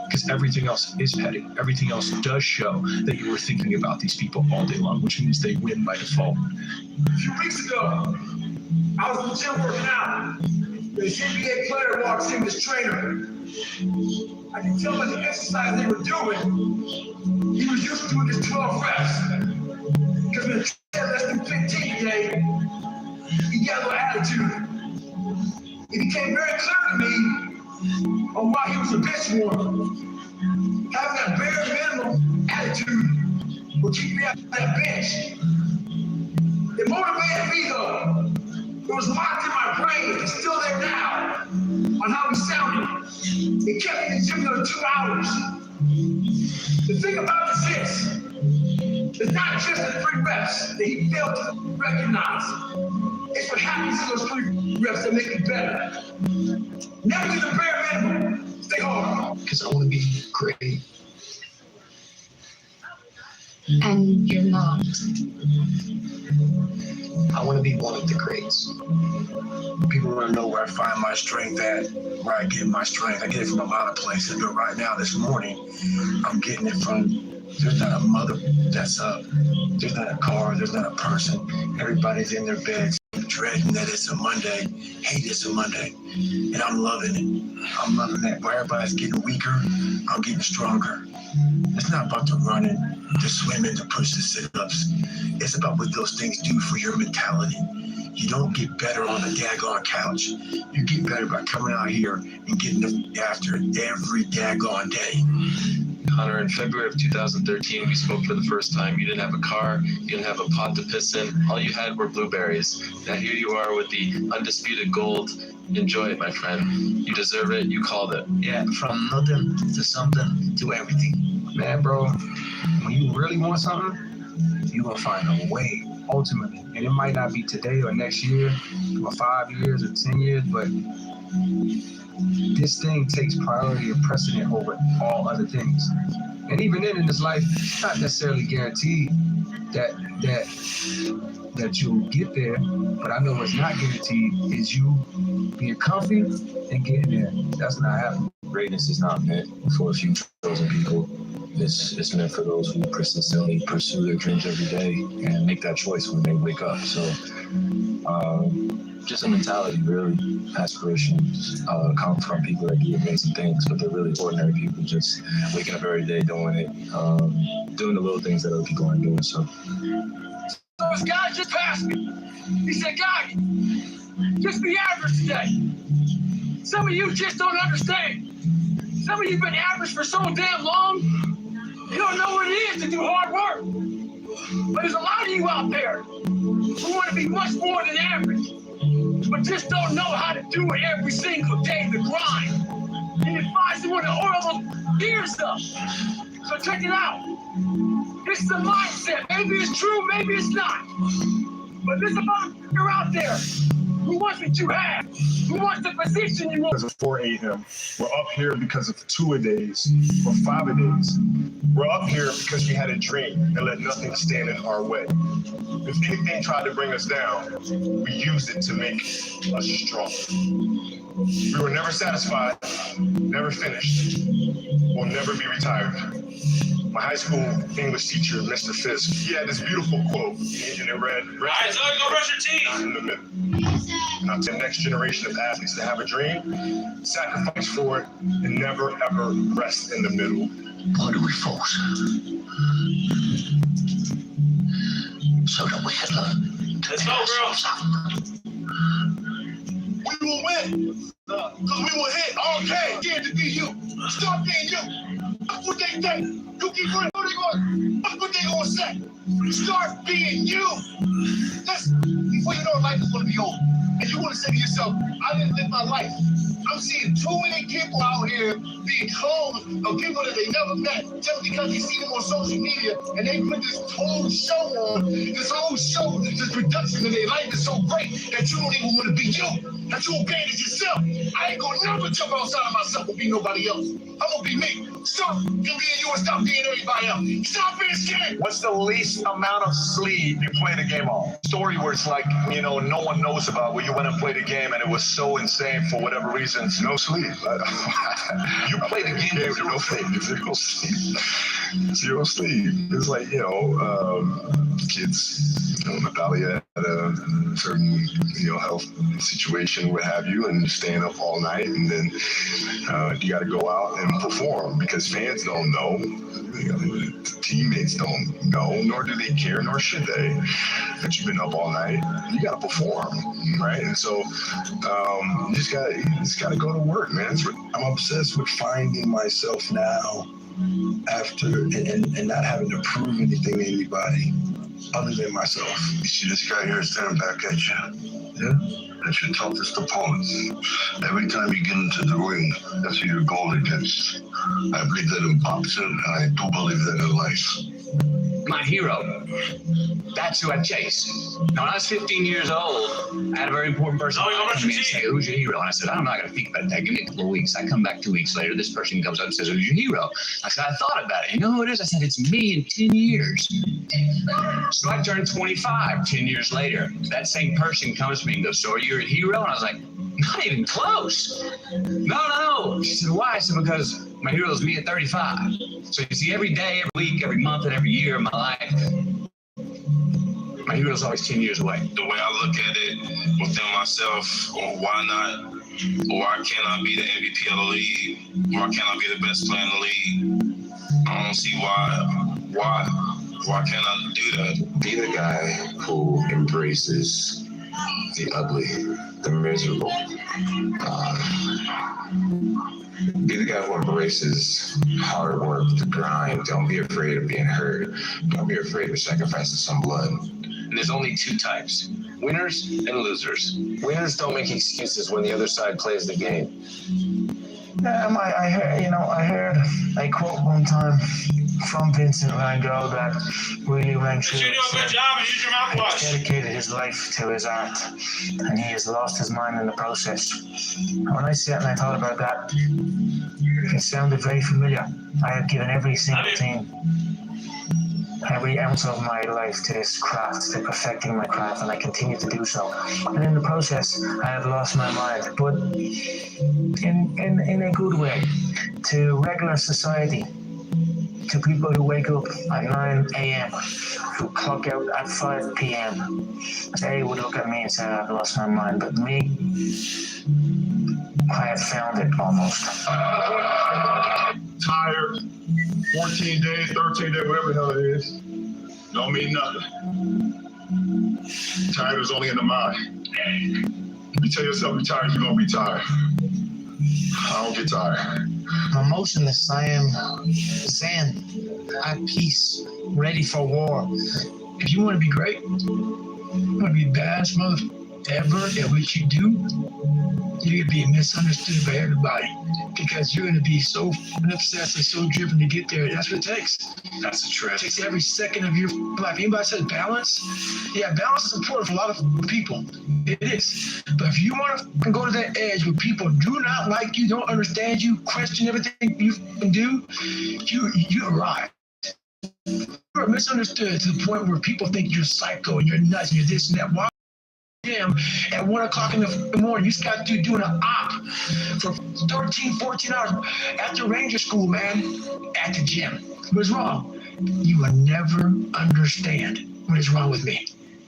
Because everything else is petty. Everything else does show that you were thinking about these people all day long, which means they win by default. A few weeks ago, I was in the gym working out. This NBA player walks in, this trainer. I can tell by the exercise they were doing, he was used to doing just 12 reps. Because when the trainer lets him 15 today, he got a little attitude. It became very clear to me on why he was a bench warmer. Having that bare minimum attitude will keep me at that bench. It motivated me though. It was locked in my brain. It's still there now on how he sounded. It kept me in the gym for 2 hours. The thing about it is this. It's not just the 3 reps that he failed to recognize. It's what happens in those 3 reps that make it better. Never do the bare minimum. Stay hard. Because I want to be great. And you're not. I want to be one of the greats. People want to know where I find my strength at, where I get my strength. I get it from a lot of places, but right now, this morning, I'm getting it from, there's not a mother that's up. There's not a car, there's not a person. Everybody's in their beds, dreading that it's a Monday, hate it's a Monday, and I'm loving it. I'm loving that. Where everybody's getting weaker, I'm getting stronger. It's not about the running, the swimming, the push, the sit-ups. It's about what those things do for your mentality. You don't get better on the daggone couch. You get better by coming out here and getting after it every daggone day. Connor, in February of 2013, we spoke for the first time. You didn't have a car, you didn't have a pot to piss in. All you had were blueberries. Now here you are with the undisputed gold. Enjoy it, my friend. You deserve it. You called it. Yeah, from nothing to something to everything. Man, bro, when you really want something, you're going to find a way, ultimately. And it might not be today or next year or 5 years or 10 years, but this thing takes priority and precedent over all other things. And even then in this life, it's not necessarily guaranteed that you'll get there, but I know what's not guaranteed is you being comfy and getting there. That's not happening. Greatness is not meant for a few chosen people. It's meant for those who persistently pursue their dreams every day and make that choice when they wake up. So just a mentality, really. Aspirations come from people that do amazing things, but they're really ordinary people just waking up every day doing it, doing the little things that other people aren't doing. So this guy just passed me. He said, "Guy, just be average today." Some of you just don't understand. Some of you have been average for so damn long, you don't know what it is to do hard work. But there's a lot of you out there who want to be much more than average, but just don't know how to do it every single day, the grind. And you find someone to oil those gears up. So check it out. This is a mindset. Maybe it's true, maybe it's not. But this motherfucker out there who wants what you have, who wants the position you want. Because of 4 a.m. We're up here because of 2-a-days or 5-a-days. We're up here because we had a dream and let nothing stand in our way. If anything tried to bring us down, we used it to make us strong. We were never satisfied, never finished, we'll never be retired. My high school English teacher, Mr. Fisk, he had this beautiful quote, and it read, All right, so go brush your teeth. Not in the middle. And I'm to the next generation of athletes to have a dream, sacrifice for it, and never ever rest in the middle. Why do we force? So that we can learn. Let's go, girls. We will win. Because we will hit all K. Scared to be you. Start being you. That's what they think. You keep running. That's what they gonna say. Start being you. That's before you know life is gonna be over. And you wanna say to yourself, I didn't live my life. I'm seeing too many people out here being clones of people that they never met just because you see them on social media and they put this whole show on, this whole show, this production, and their life is so great that you don't even want to be you, that you abandon yourself. I ain't gonna never jump outside of myself and be nobody else. I'm gonna be me. Stop being you and stop being everybody else. Stop being scared. What's the least amount of sleep you played a game on? Story where it's like, you know, no one knows about, where you went and played a game and it was so insane for whatever reasons. No sleep. You played a game with zero sleep. Zero sleep. Zero sleep. It's like, you know, kids, you know, Natalia had a certain, you know, health situation, what have you, and staying up all night, and then you got to go out and perform because fans don't know, you know, the teammates don't know, nor do they care, nor should they, that you've been up all night. You got to perform, right? And so you just got to go to work, man. I'm obsessed with finding myself now after and not having to prove anything to anybody other than myself. You see this guy here staring back at you? Yeah. That's your toughest opponent. Every time you get into the ring, that's who you're going against. I believe that in boxing, and I do believe that in life. My hero. That's who I chase. Now, when I was 15 years old, I had a very important person come to me and say, "Who's your hero?" And I said, "I'm not going to think about that. Give me a couple of weeks." I come back 2 weeks later. This person comes up and says, "Who's your hero?" I said, "I thought about it. You know who it is?" I said, "It's me in 10 years." So I turned 25 10 years later. That same person comes to me and goes, "So are you a hero?" And I was like, "Not even close." No. She said, "Why?" I said, "Because my hero is me at 35. So you see, every day, every week, every month, and every year of my life, my hero is always 10 years away. The way I look at it within myself, or why not, or why can't I be the MVP of the league? Why can't I be the best player in the league? I don't see why can't I do that? Be the guy who embraces the ugly, the miserable. Be the guy who embraces hard work, the grind. Don't be afraid of being hurt. Don't be afraid of sacrificing some blood. And there's only two types, winners and losers. Winners don't make excuses when the other side plays the game. Yeah, I heard a quote one time from Vincent Van Gogh that really rang true. You're doing a good job and use your mouthwash. He dedicated his life to his art, and he has lost his mind in the process. And when I sat and I thought about that, it sounded very familiar. I have given every single thing, every ounce of my life to this craft, to perfecting my craft, and I continue to do so. And in the process, I have lost my mind, but in a good way, to regular society, to people who wake up at 9 a.m., who clock out at 5 p.m. They would look at me and say, "I've lost my mind." But me, I have found it almost. Tired, 14 days, 13 days, whatever the hell it is, don't mean nothing. Tired is only in the mind. If you tell yourself you're tired, you're going to be tired. I don't get tired. I'm motionless. I am zen, at peace, ready for war. If you want to be great, you want to be badass mother ever at what you do, you're going to be misunderstood by everybody because you're going to be so obsessed and so driven to get there. That's what it takes. That's the truth. It takes every second of your life. Anybody says balance? Yeah, balance is important for a lot of people. It is. But if you want to go to that edge where people do not like you, don't understand you, question everything you do, you arrive. You're misunderstood to the point where people think you're psycho and you're nuts and you're this and that. Why? At 1 o'clock in the morning, you got to doing an op for 13, 14 hours after Ranger School, man, at the gym. What's wrong? You will never understand what is wrong with me.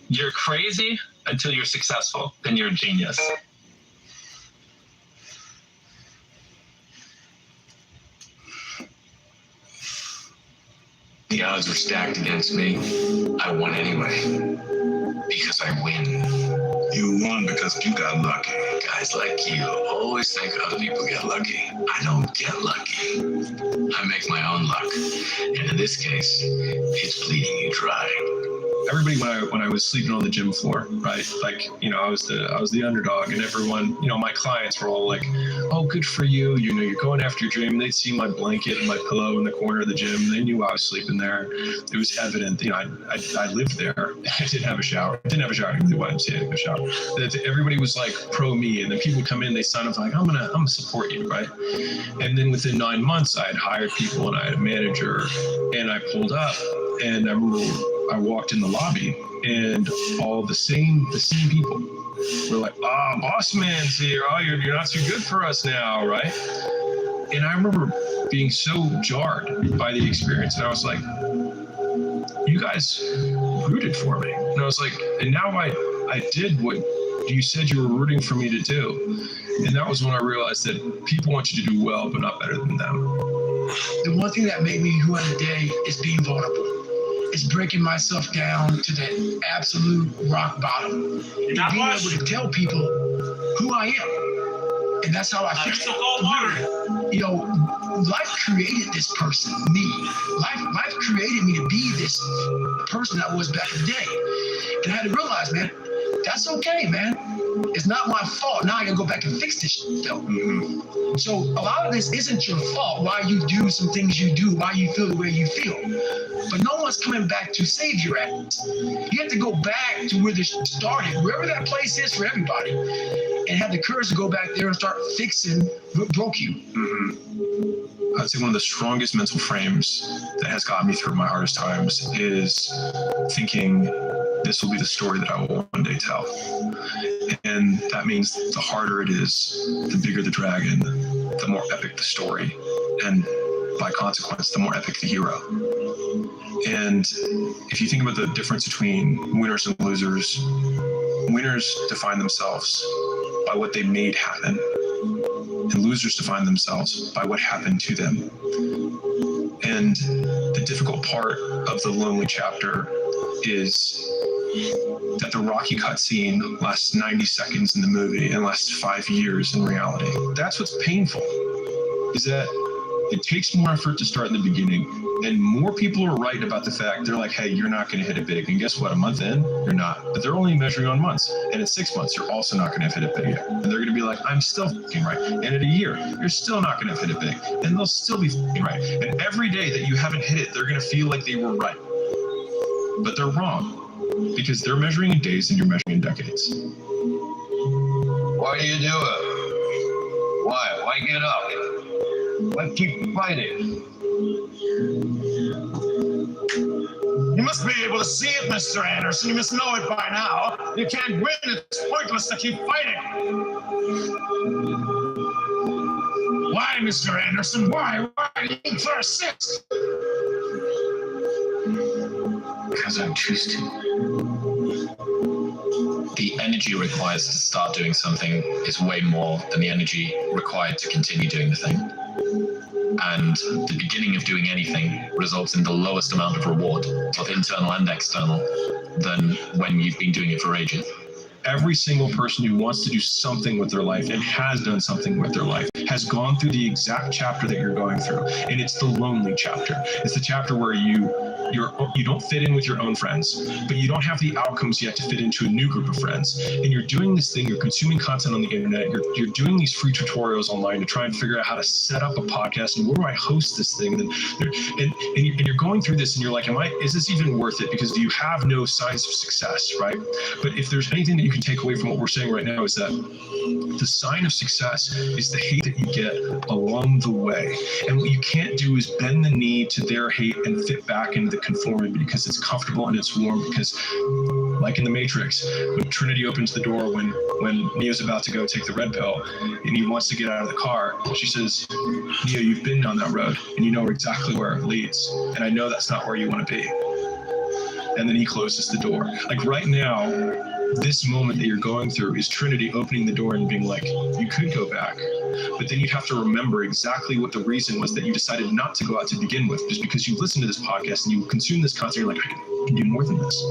You're crazy until you're successful, then you're a genius. The odds were stacked against me. I won anyway. Because I win. You won because you got lucky. Guys like you always think other people get lucky. I don't get lucky. I make my own luck. And in this case, it's bleeding you dry. everybody, when I was sleeping on the gym floor, right? Like, you know, I was the underdog, and everyone, you know, my clients were all like, "Oh, good for you. You know, you're going after your dream." They'd see my blanket and my pillow in the corner of the gym. They knew I was sleeping there. It was evident. You know, I lived there. I didn't have a shower. I didn't have a shower. I didn't have a shower. Everybody was like pro me, and then people would come in. They sign up like, I'm gonna support you, right? And then within 9 months, I had hired people and I had a manager, and I pulled up, and I remember I walked in the lobby, and all the same people were like, "Oh, boss man's here. Oh, you're not too good for us now, right?" And I remember being so jarred by the experience, and I was like, "You guys rooted for me," and I was like, "And now I did what you said you were rooting for me to do." And that was when I realized that people want you to do well, but not better than them. The one thing that made me who I am today is being vulnerable. It's breaking myself down to the absolute rock bottom. And being able to tell people who I am. And that's how I fix it. You know, life created this person, me. Life created me to be this person I was back in the day. And I had to realize, man, that's okay, man. It's not my fault. Now I gotta go back and fix this shit, though. Mm-hmm. So a lot of this isn't your fault, why you do some things you do, why you feel the way you feel. But no one's coming back to save your ass. You have to go back to where this started, wherever that place is for everybody, and have the courage to go back there and start fixing what broke you. Mm-hmm. I'd say one of the strongest mental frames that has gotten me through my hardest times is thinking this will be the story that I will one day tell. And that means the harder it is, the bigger the dragon, the more epic the story, and by consequence, the more epic the hero. And if you think about the difference between winners and losers, winners define themselves by what they made happen, and losers define themselves by what happened to them. And the difficult part of the lonely chapter is that the Rocky cutscene lasts 90 seconds in the movie and lasts 5 years in reality. That's what's painful, is that it takes more effort to start in the beginning, and more people are right about the fact, they're like, hey, you're not going to hit it big. And guess what? A month in, you're not. But they're only measuring on months. And at 6 months, you're also not going to have hit it big yet. And they're going to be like, I'm still f***ing right. And at a year, you're still not going to hit it big. And they'll still be f***ing right. And every day that you haven't hit it, they're going to feel like they were right. But they're wrong, because they're measuring in days and you're measuring in decades. Why do you do it? Why? Why get up? Why keep fighting? You must be able to see it, Mr. Anderson. You must know it by now. You can't win. It's pointless to keep fighting. Why, Mr. Anderson? Why? Why do you need to assist? Because I choose to. The energy required to start doing something is way more than the energy required to continue doing the thing. And the beginning of doing anything results in the lowest amount of reward, both internal and external, than when you've been doing it for ages. Every single person who wants to do something with their life and has done something with their life has gone through the exact chapter that you're going through. And it's the lonely chapter. It's the chapter where you don't fit in with your own friends, but you don't have the outcomes yet to fit into a new group of friends. And you're doing this thing, you're consuming content on the internet, you're doing these free tutorials online to try and figure out how to set up a podcast and where do I host this thing? And you're going through this and you're like, is this even worth it? Because you have no signs of success, right? But if there's anything that you can take away from what we're saying right now, is that the sign of success is the hate that you get along the way. And what you can't do is bend the knee to their hate and fit back into the conformity because it's comfortable and it's warm. Because like in the Matrix, when Trinity opens the door, when Neo's about to go take the red pill and he wants to get out of the car, she says, Neo, you've been down that road and you know exactly where it leads. And I know that's not where you want to be. And then he closes the door. Like right now, this moment that you're going through is Trinity opening the door and being like, you could go back, but then you have to remember exactly what the reason was that you decided not to go out to begin with, just because you listen to this podcast and you consume this content, you're like, I can do more than this.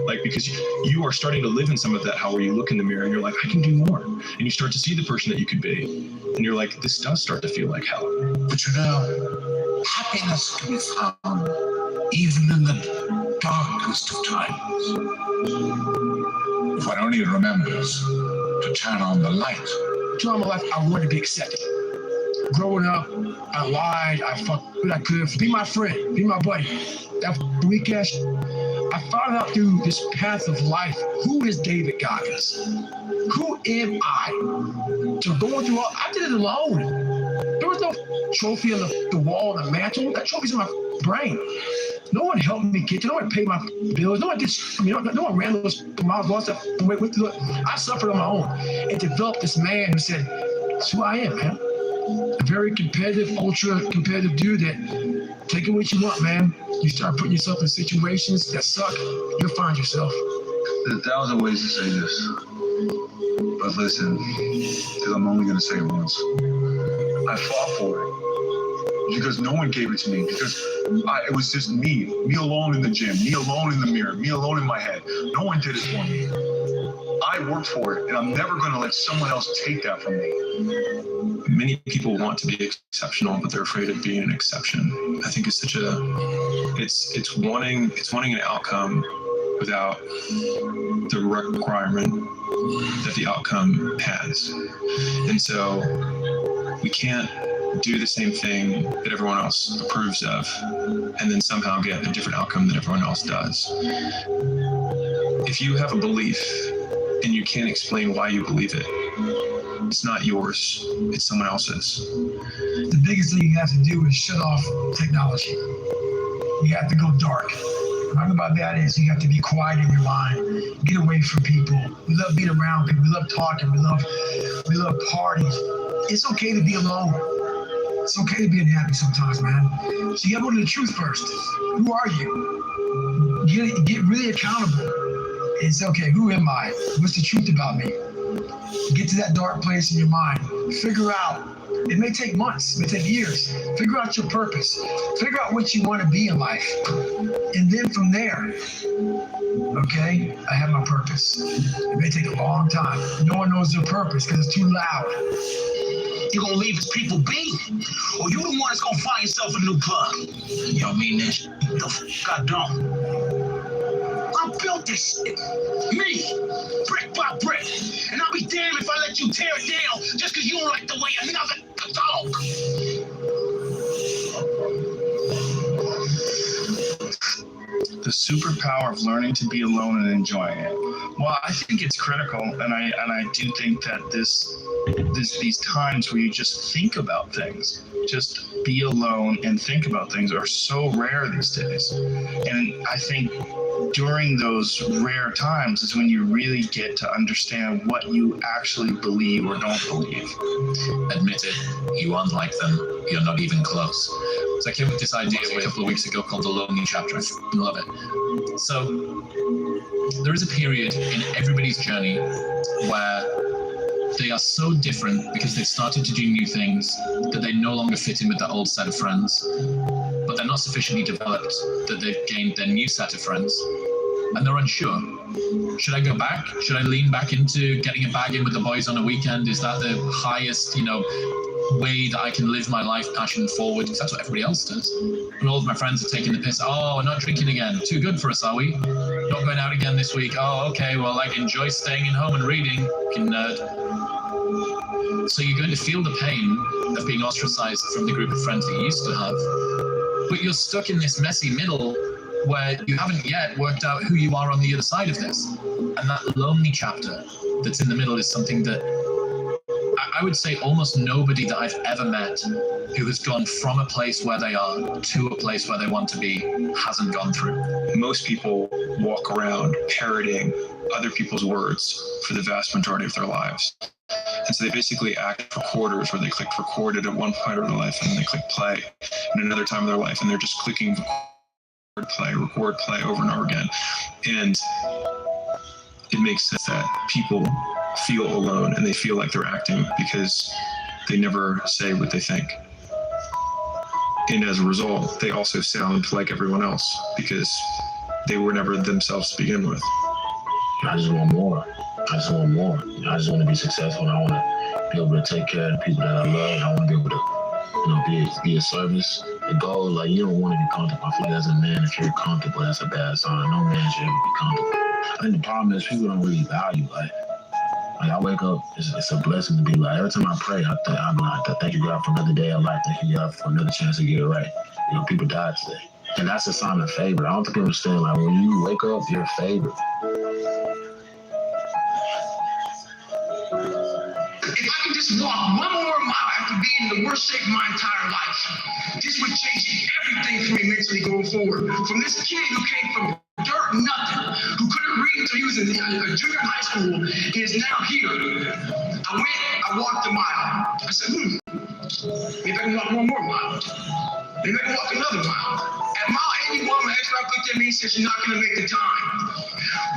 Like, because you are starting to live in some of that, how where you look in the mirror and you're like, I can do more. And you start to see the person that you could be. And you're like, this does start to feel like hell. But you know, happiness can be found even in the darkest of times. If one only remembers to turn on the light. Throughout my life, I wanted to be accepted. Growing up, I lied, I fucked what I could. Be my friend, be my buddy. That weak ass. I found out through this path of life, who is David Goggins? Who am I? So going through all, I did it alone. There was no trophy on the wall, the mantle. That trophy's in my brain. No one helped me get there. No one paid my bills. No one did. No one ran those miles. I suffered on my own and developed this man who said, "That's who I am, man." A very competitive, ultra competitive dude that taking what you want, man. You start putting yourself in situations that suck, you'll find yourself. There's 1,000 ways to say this, but listen, because I'm only going to say it once. I fought for it because no one gave it to me, because it was just me alone in the gym, me alone in the mirror, me alone in my head. No one did it for me. I worked for it, and I'm never going to let someone else take that from me. Many people want to be exceptional, but they're afraid of being an exception. I think it's such a, it's wanting an outcome without the requirement that the outcome has. And so we can't do the same thing that everyone else approves of and then somehow get a different outcome than everyone else does. If you have a belief and you can't explain why you believe it, it's not yours, it's someone else's. The biggest thing you have to do is shut off technology. You have to go dark. What I mean by that is you have to be quiet in your mind. Get away from people. We love being around people. We love talking. We love parties. It's okay to be alone. It's okay to be unhappy sometimes, man. So you gotta go to the truth first. Who are you? You get really accountable. It's okay, who am I? What's the truth about me? Get to that dark place in your mind. Figure out, it may take months, it may take years. Figure out your purpose. Figure out what you want to be in life. And then from there, okay, I have my purpose. It may take a long time. No one knows their purpose because it's too loud. You gonna leave his people be? Or you the one that's gonna find yourself a new plug? You don't mean that shit. The fuck I don't. I built this shit. Me. Brick by brick. And I'll be damned if I let you tear it down just because you don't like the way another talk. The superpower of learning to be alone and enjoying it. Well, I think it's critical, and I do think that these times where you just think about things, just be alone and think about things, are so rare these days. And I think during those rare times is when you really get to understand what you actually believe or don't believe. Admit it, you aren't like them. You're not even close. So I came with this idea a couple of weeks ago called the Lonely Chapter. I love it. So there is a period in everybody's journey where they are so different because they've started to do new things that they no longer fit in with their old set of friends, but they're not sufficiently developed that they've gained their new set of friends, and they're unsure. Should I go back? Should I lean back into getting a bag in with the boys on a weekend? Is that the highest, way that I can live my life passion forward? Because that's what everybody else does. And all of my friends are taking the piss. Oh, not drinking again. Too good for us, are we? Not going out again this week. Oh, okay. Well, enjoy staying in home and reading. Fucking nerd. So you're going to feel the pain of being ostracized from the group of friends that you used to have. But you're stuck in this messy middle where you haven't yet worked out who you are on the other side of this. And that lonely chapter that's in the middle is something that I would say almost nobody that I've ever met who has gone from a place where they are to a place where they want to be hasn't gone through. Most people walk around parroting other people's words for the vast majority of their lives. And so they basically act recorders where they click recorded at one point of their life and then they click play at another time of their life, and they're just clicking record, play over and over again. And it makes sense that people feel alone and they feel like they're acting because they never say what they think. And as a result, they also sound like everyone else because they were never themselves to begin with. I just want more. I just want more. I just want to be successful, and I want to be able to take care of the people that I love, and I want to be able to, be of service. the goal, like, you don't want to be comfortable. I feel like as a man, if you're comfortable, that's a bad sign. No man should ever be comfortable. I think the problem is people don't really value life. Like, I wake up, it's a blessing to be like, every time I pray, I'm like, thank you, God, for another day of life. Thank you, God, for another chance to get it right. You know, people died today. And that's a sign of favor. I don't think people understand, like, when you wake up, you're favored. If I could just walk one more mile after being in the worst shape of my entire life, this would change everything for me mentally going forward. From this kid who came from dirt, nothing, who couldn't read until he was in a junior high school, he is now here. I walked a mile. I said, maybe I can walk one more mile. Maybe I can walk another mile. At mile 81, my ex-wife looked at me and said, you're not going to make the time.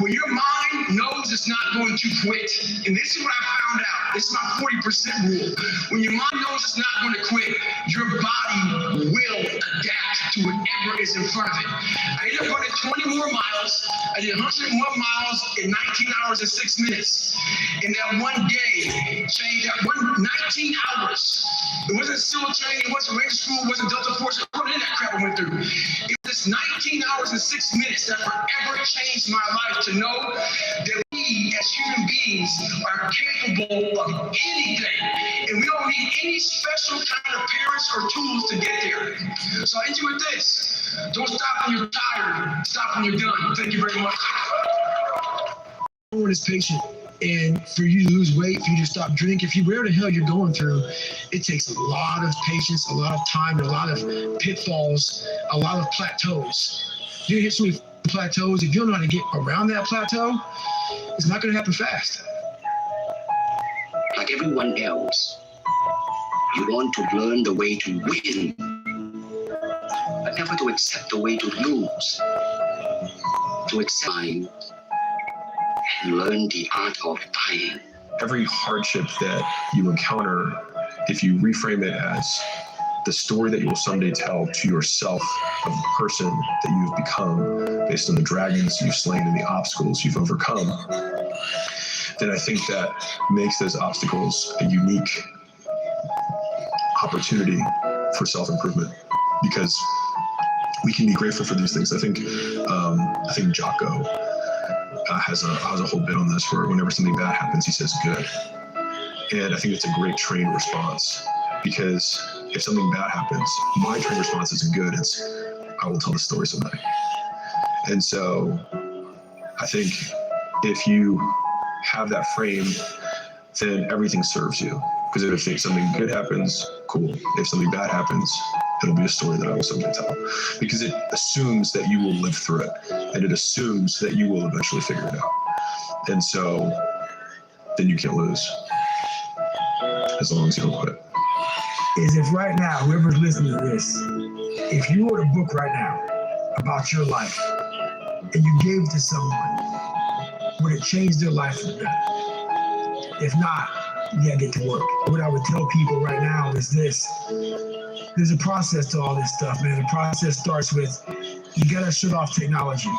When your mind knows it's not going to quit, and this is what I found out, this is my 40% rule. When your mind knows it's not going to quit, your body will adapt to whatever is in front of it. I ended up running 20 more miles. I did 101 miles in 19 hours and 6 minutes. And that one day changed, that 19 hours. It wasn't SEAL training, it wasn't Ranger School, it wasn't Delta Force, it wasn't any of that crap I went through. It was 19 hours and 6 minutes that forever changed my life to know that we as human beings are capable of anything. And we don't need any special kind of parents or tools to get there. So I end you with this. Don't stop when you're tired. Stop when you're done. Thank you very much. Everyone is patient. And for you to lose weight, for you to stop drinking, if you whatever the hell you're going through, it takes a lot of patience, a lot of time, a lot of pitfalls, a lot of plateaus. You hit so many plateaus. If you don't know how to get around that plateau, it's not going to happen fast. Like everyone else, you want to learn the way to win, but never to accept the way to lose. To accept and learn the art of dying. Every hardship that you encounter, if you reframe it as the story that you will someday tell to yourself of the person that you've become based on the dragons you've slain and the obstacles you've overcome, then I think that makes those obstacles a unique opportunity for self-improvement, because we can be grateful for these things. I think Jocko has a whole bit on this where whenever something bad happens, he says good. And I think it's a great trained response, because if something bad happens, my trained response isn't good. It's, I will tell the story someday. And so I think if you have that frame, then everything serves you. Because if something good happens, cool. If something bad happens, it'll be a story that I will someday tell. Because it assumes that you will live through it. And it assumes that you will eventually figure it out. And so then you can't lose. As long as you don't quit. Is if right now, whoever's listening to this, if you wrote a book right now about your life and you gave it to someone, would it change their life for them? If not, you gotta get to work. What I would tell people right now is this. There's a process to all this stuff, man. The process starts with, you gotta shut off technology.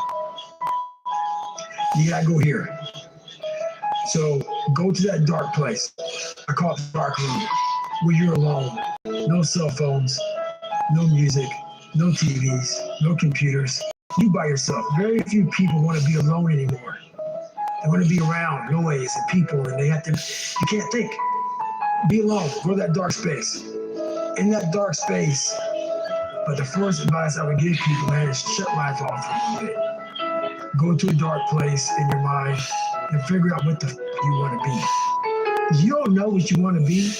You gotta go here. So go to that dark place. I call it the dark room, where you're alone. No cell phones, no music, no TVs, no computers. You by yourself. Very few people want to be alone anymore. They want to be around noise and people, and they have to, you can't think. Be alone, go to that dark space. In that dark space, but the first advice I would give people, man, is shut life off for a little bit. Go to a dark place in your mind and figure out what the you want to be. You don't know what you want to be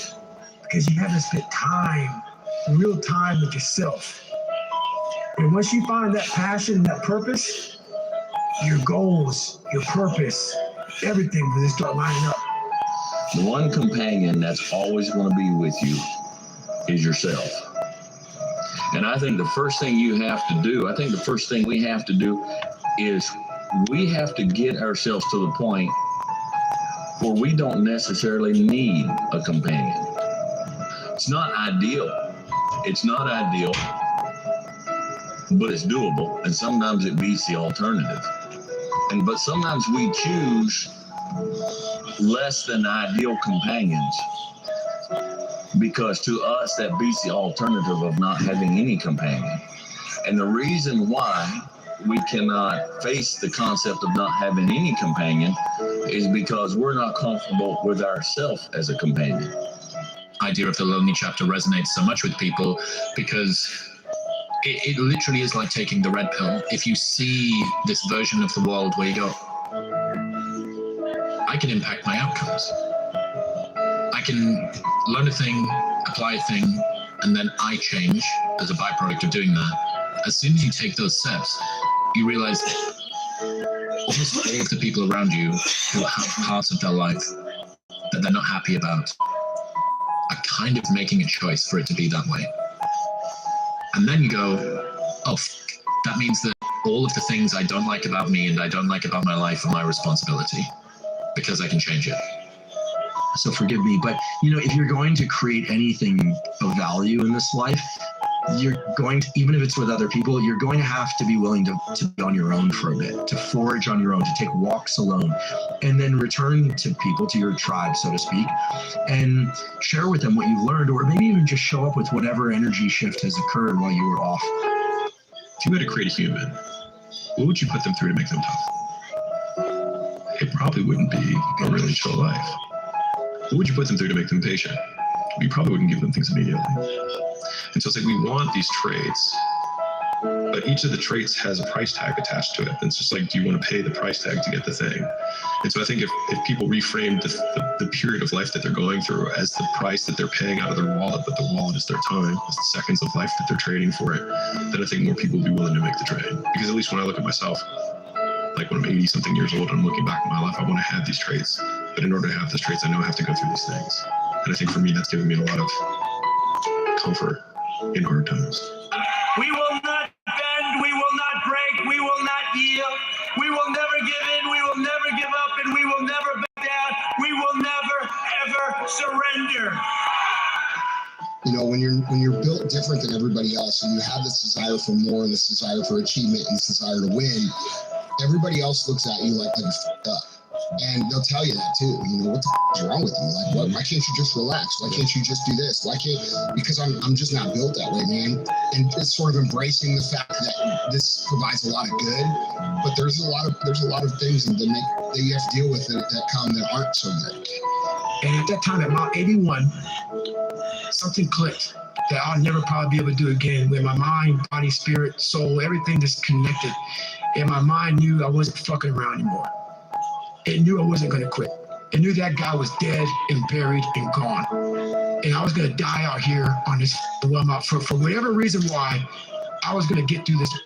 because you haven't spent time, real time with yourself. And once you find that passion, that purpose, your goals, your purpose, everything will just start lining up. The one companion that's always going to be with you is yourself. And I think the first thing you have to do, the first thing we have to do is we have to get ourselves to the point where we don't necessarily need a companion. It's not ideal. It's not ideal, but it's doable. And sometimes it beats the alternative. But sometimes we choose less than ideal companions because to us that beats the alternative of not having any companion. And the reason why we cannot face the concept of not having any companion is because we're not comfortable with ourselves as a companion. Idea of the lonely chapter resonates so much with people because it literally is like taking the red pill. If you see this version of the world where you go, I can impact my outcomes. I can learn a thing, apply a thing, and then I change as a byproduct of doing that. As soon as you take those steps, you realize almost all of the people around you who have parts of their life that they're not happy about are kind of making a choice for it to be that way. And then you go, oh, that means that all of the things I don't like about me and I don't like about my life are my responsibility because I can change it. So forgive me, but if you're going to create anything of value in this life, you're going to, even if it's with other people, you're going to have to be willing to be on your own for a bit, to forage on your own, to take walks alone, and then return to people, to your tribe, so to speak, and share with them what you've learned, or maybe even just show up with whatever energy shift has occurred while you were off. If you had to create a human, what would you put them through to make them tough? It probably wouldn't be a really chill life. What would you put them through to make them patient? You probably wouldn't give them things immediately. And so it's like we want these traits, but each of the traits has a price tag attached to it. And it's just like, do you want to pay the price tag to get the thing? And so I think if people reframed the period of life that they're going through as the price that they're paying out of their wallet, but the wallet is their time, it's the seconds of life that they're trading for it, then I think more people will be willing to make the trade. Because at least when I look at myself, like when I'm 80 something years old and I'm looking back at my life, I want to have these traits. But in order to have those traits, I know I have to go through these things. And I think for me, that's given me a lot of comfort in hard times. We will not bend, we will not break, we will not yield, we will never give in, we will never give up, and we will never back down, we will never, ever surrender. When you're built different than everybody else, and you have this desire for more, and this desire for achievement, and this desire to win, everybody else looks at you like you're fucked up. And they'll tell you that too. What the f is wrong with you? Like, why can't you just relax? Why can't you just do this? Why can't? Because I'm just not built that way, man. And it's sort of embracing the fact that this provides a lot of good, but there's a lot of things that you have to deal with that aren't so good. And at that time, at mile 81, something clicked that I'll never probably be able to do again, where my mind, body, spirit, soul, everything just connected. And my mind knew I wasn't fucking around anymore. It knew I wasn't going to quit. It knew that guy was dead and buried and gone. And I was going to die out here on this well, for whatever reason why, I was going to get through this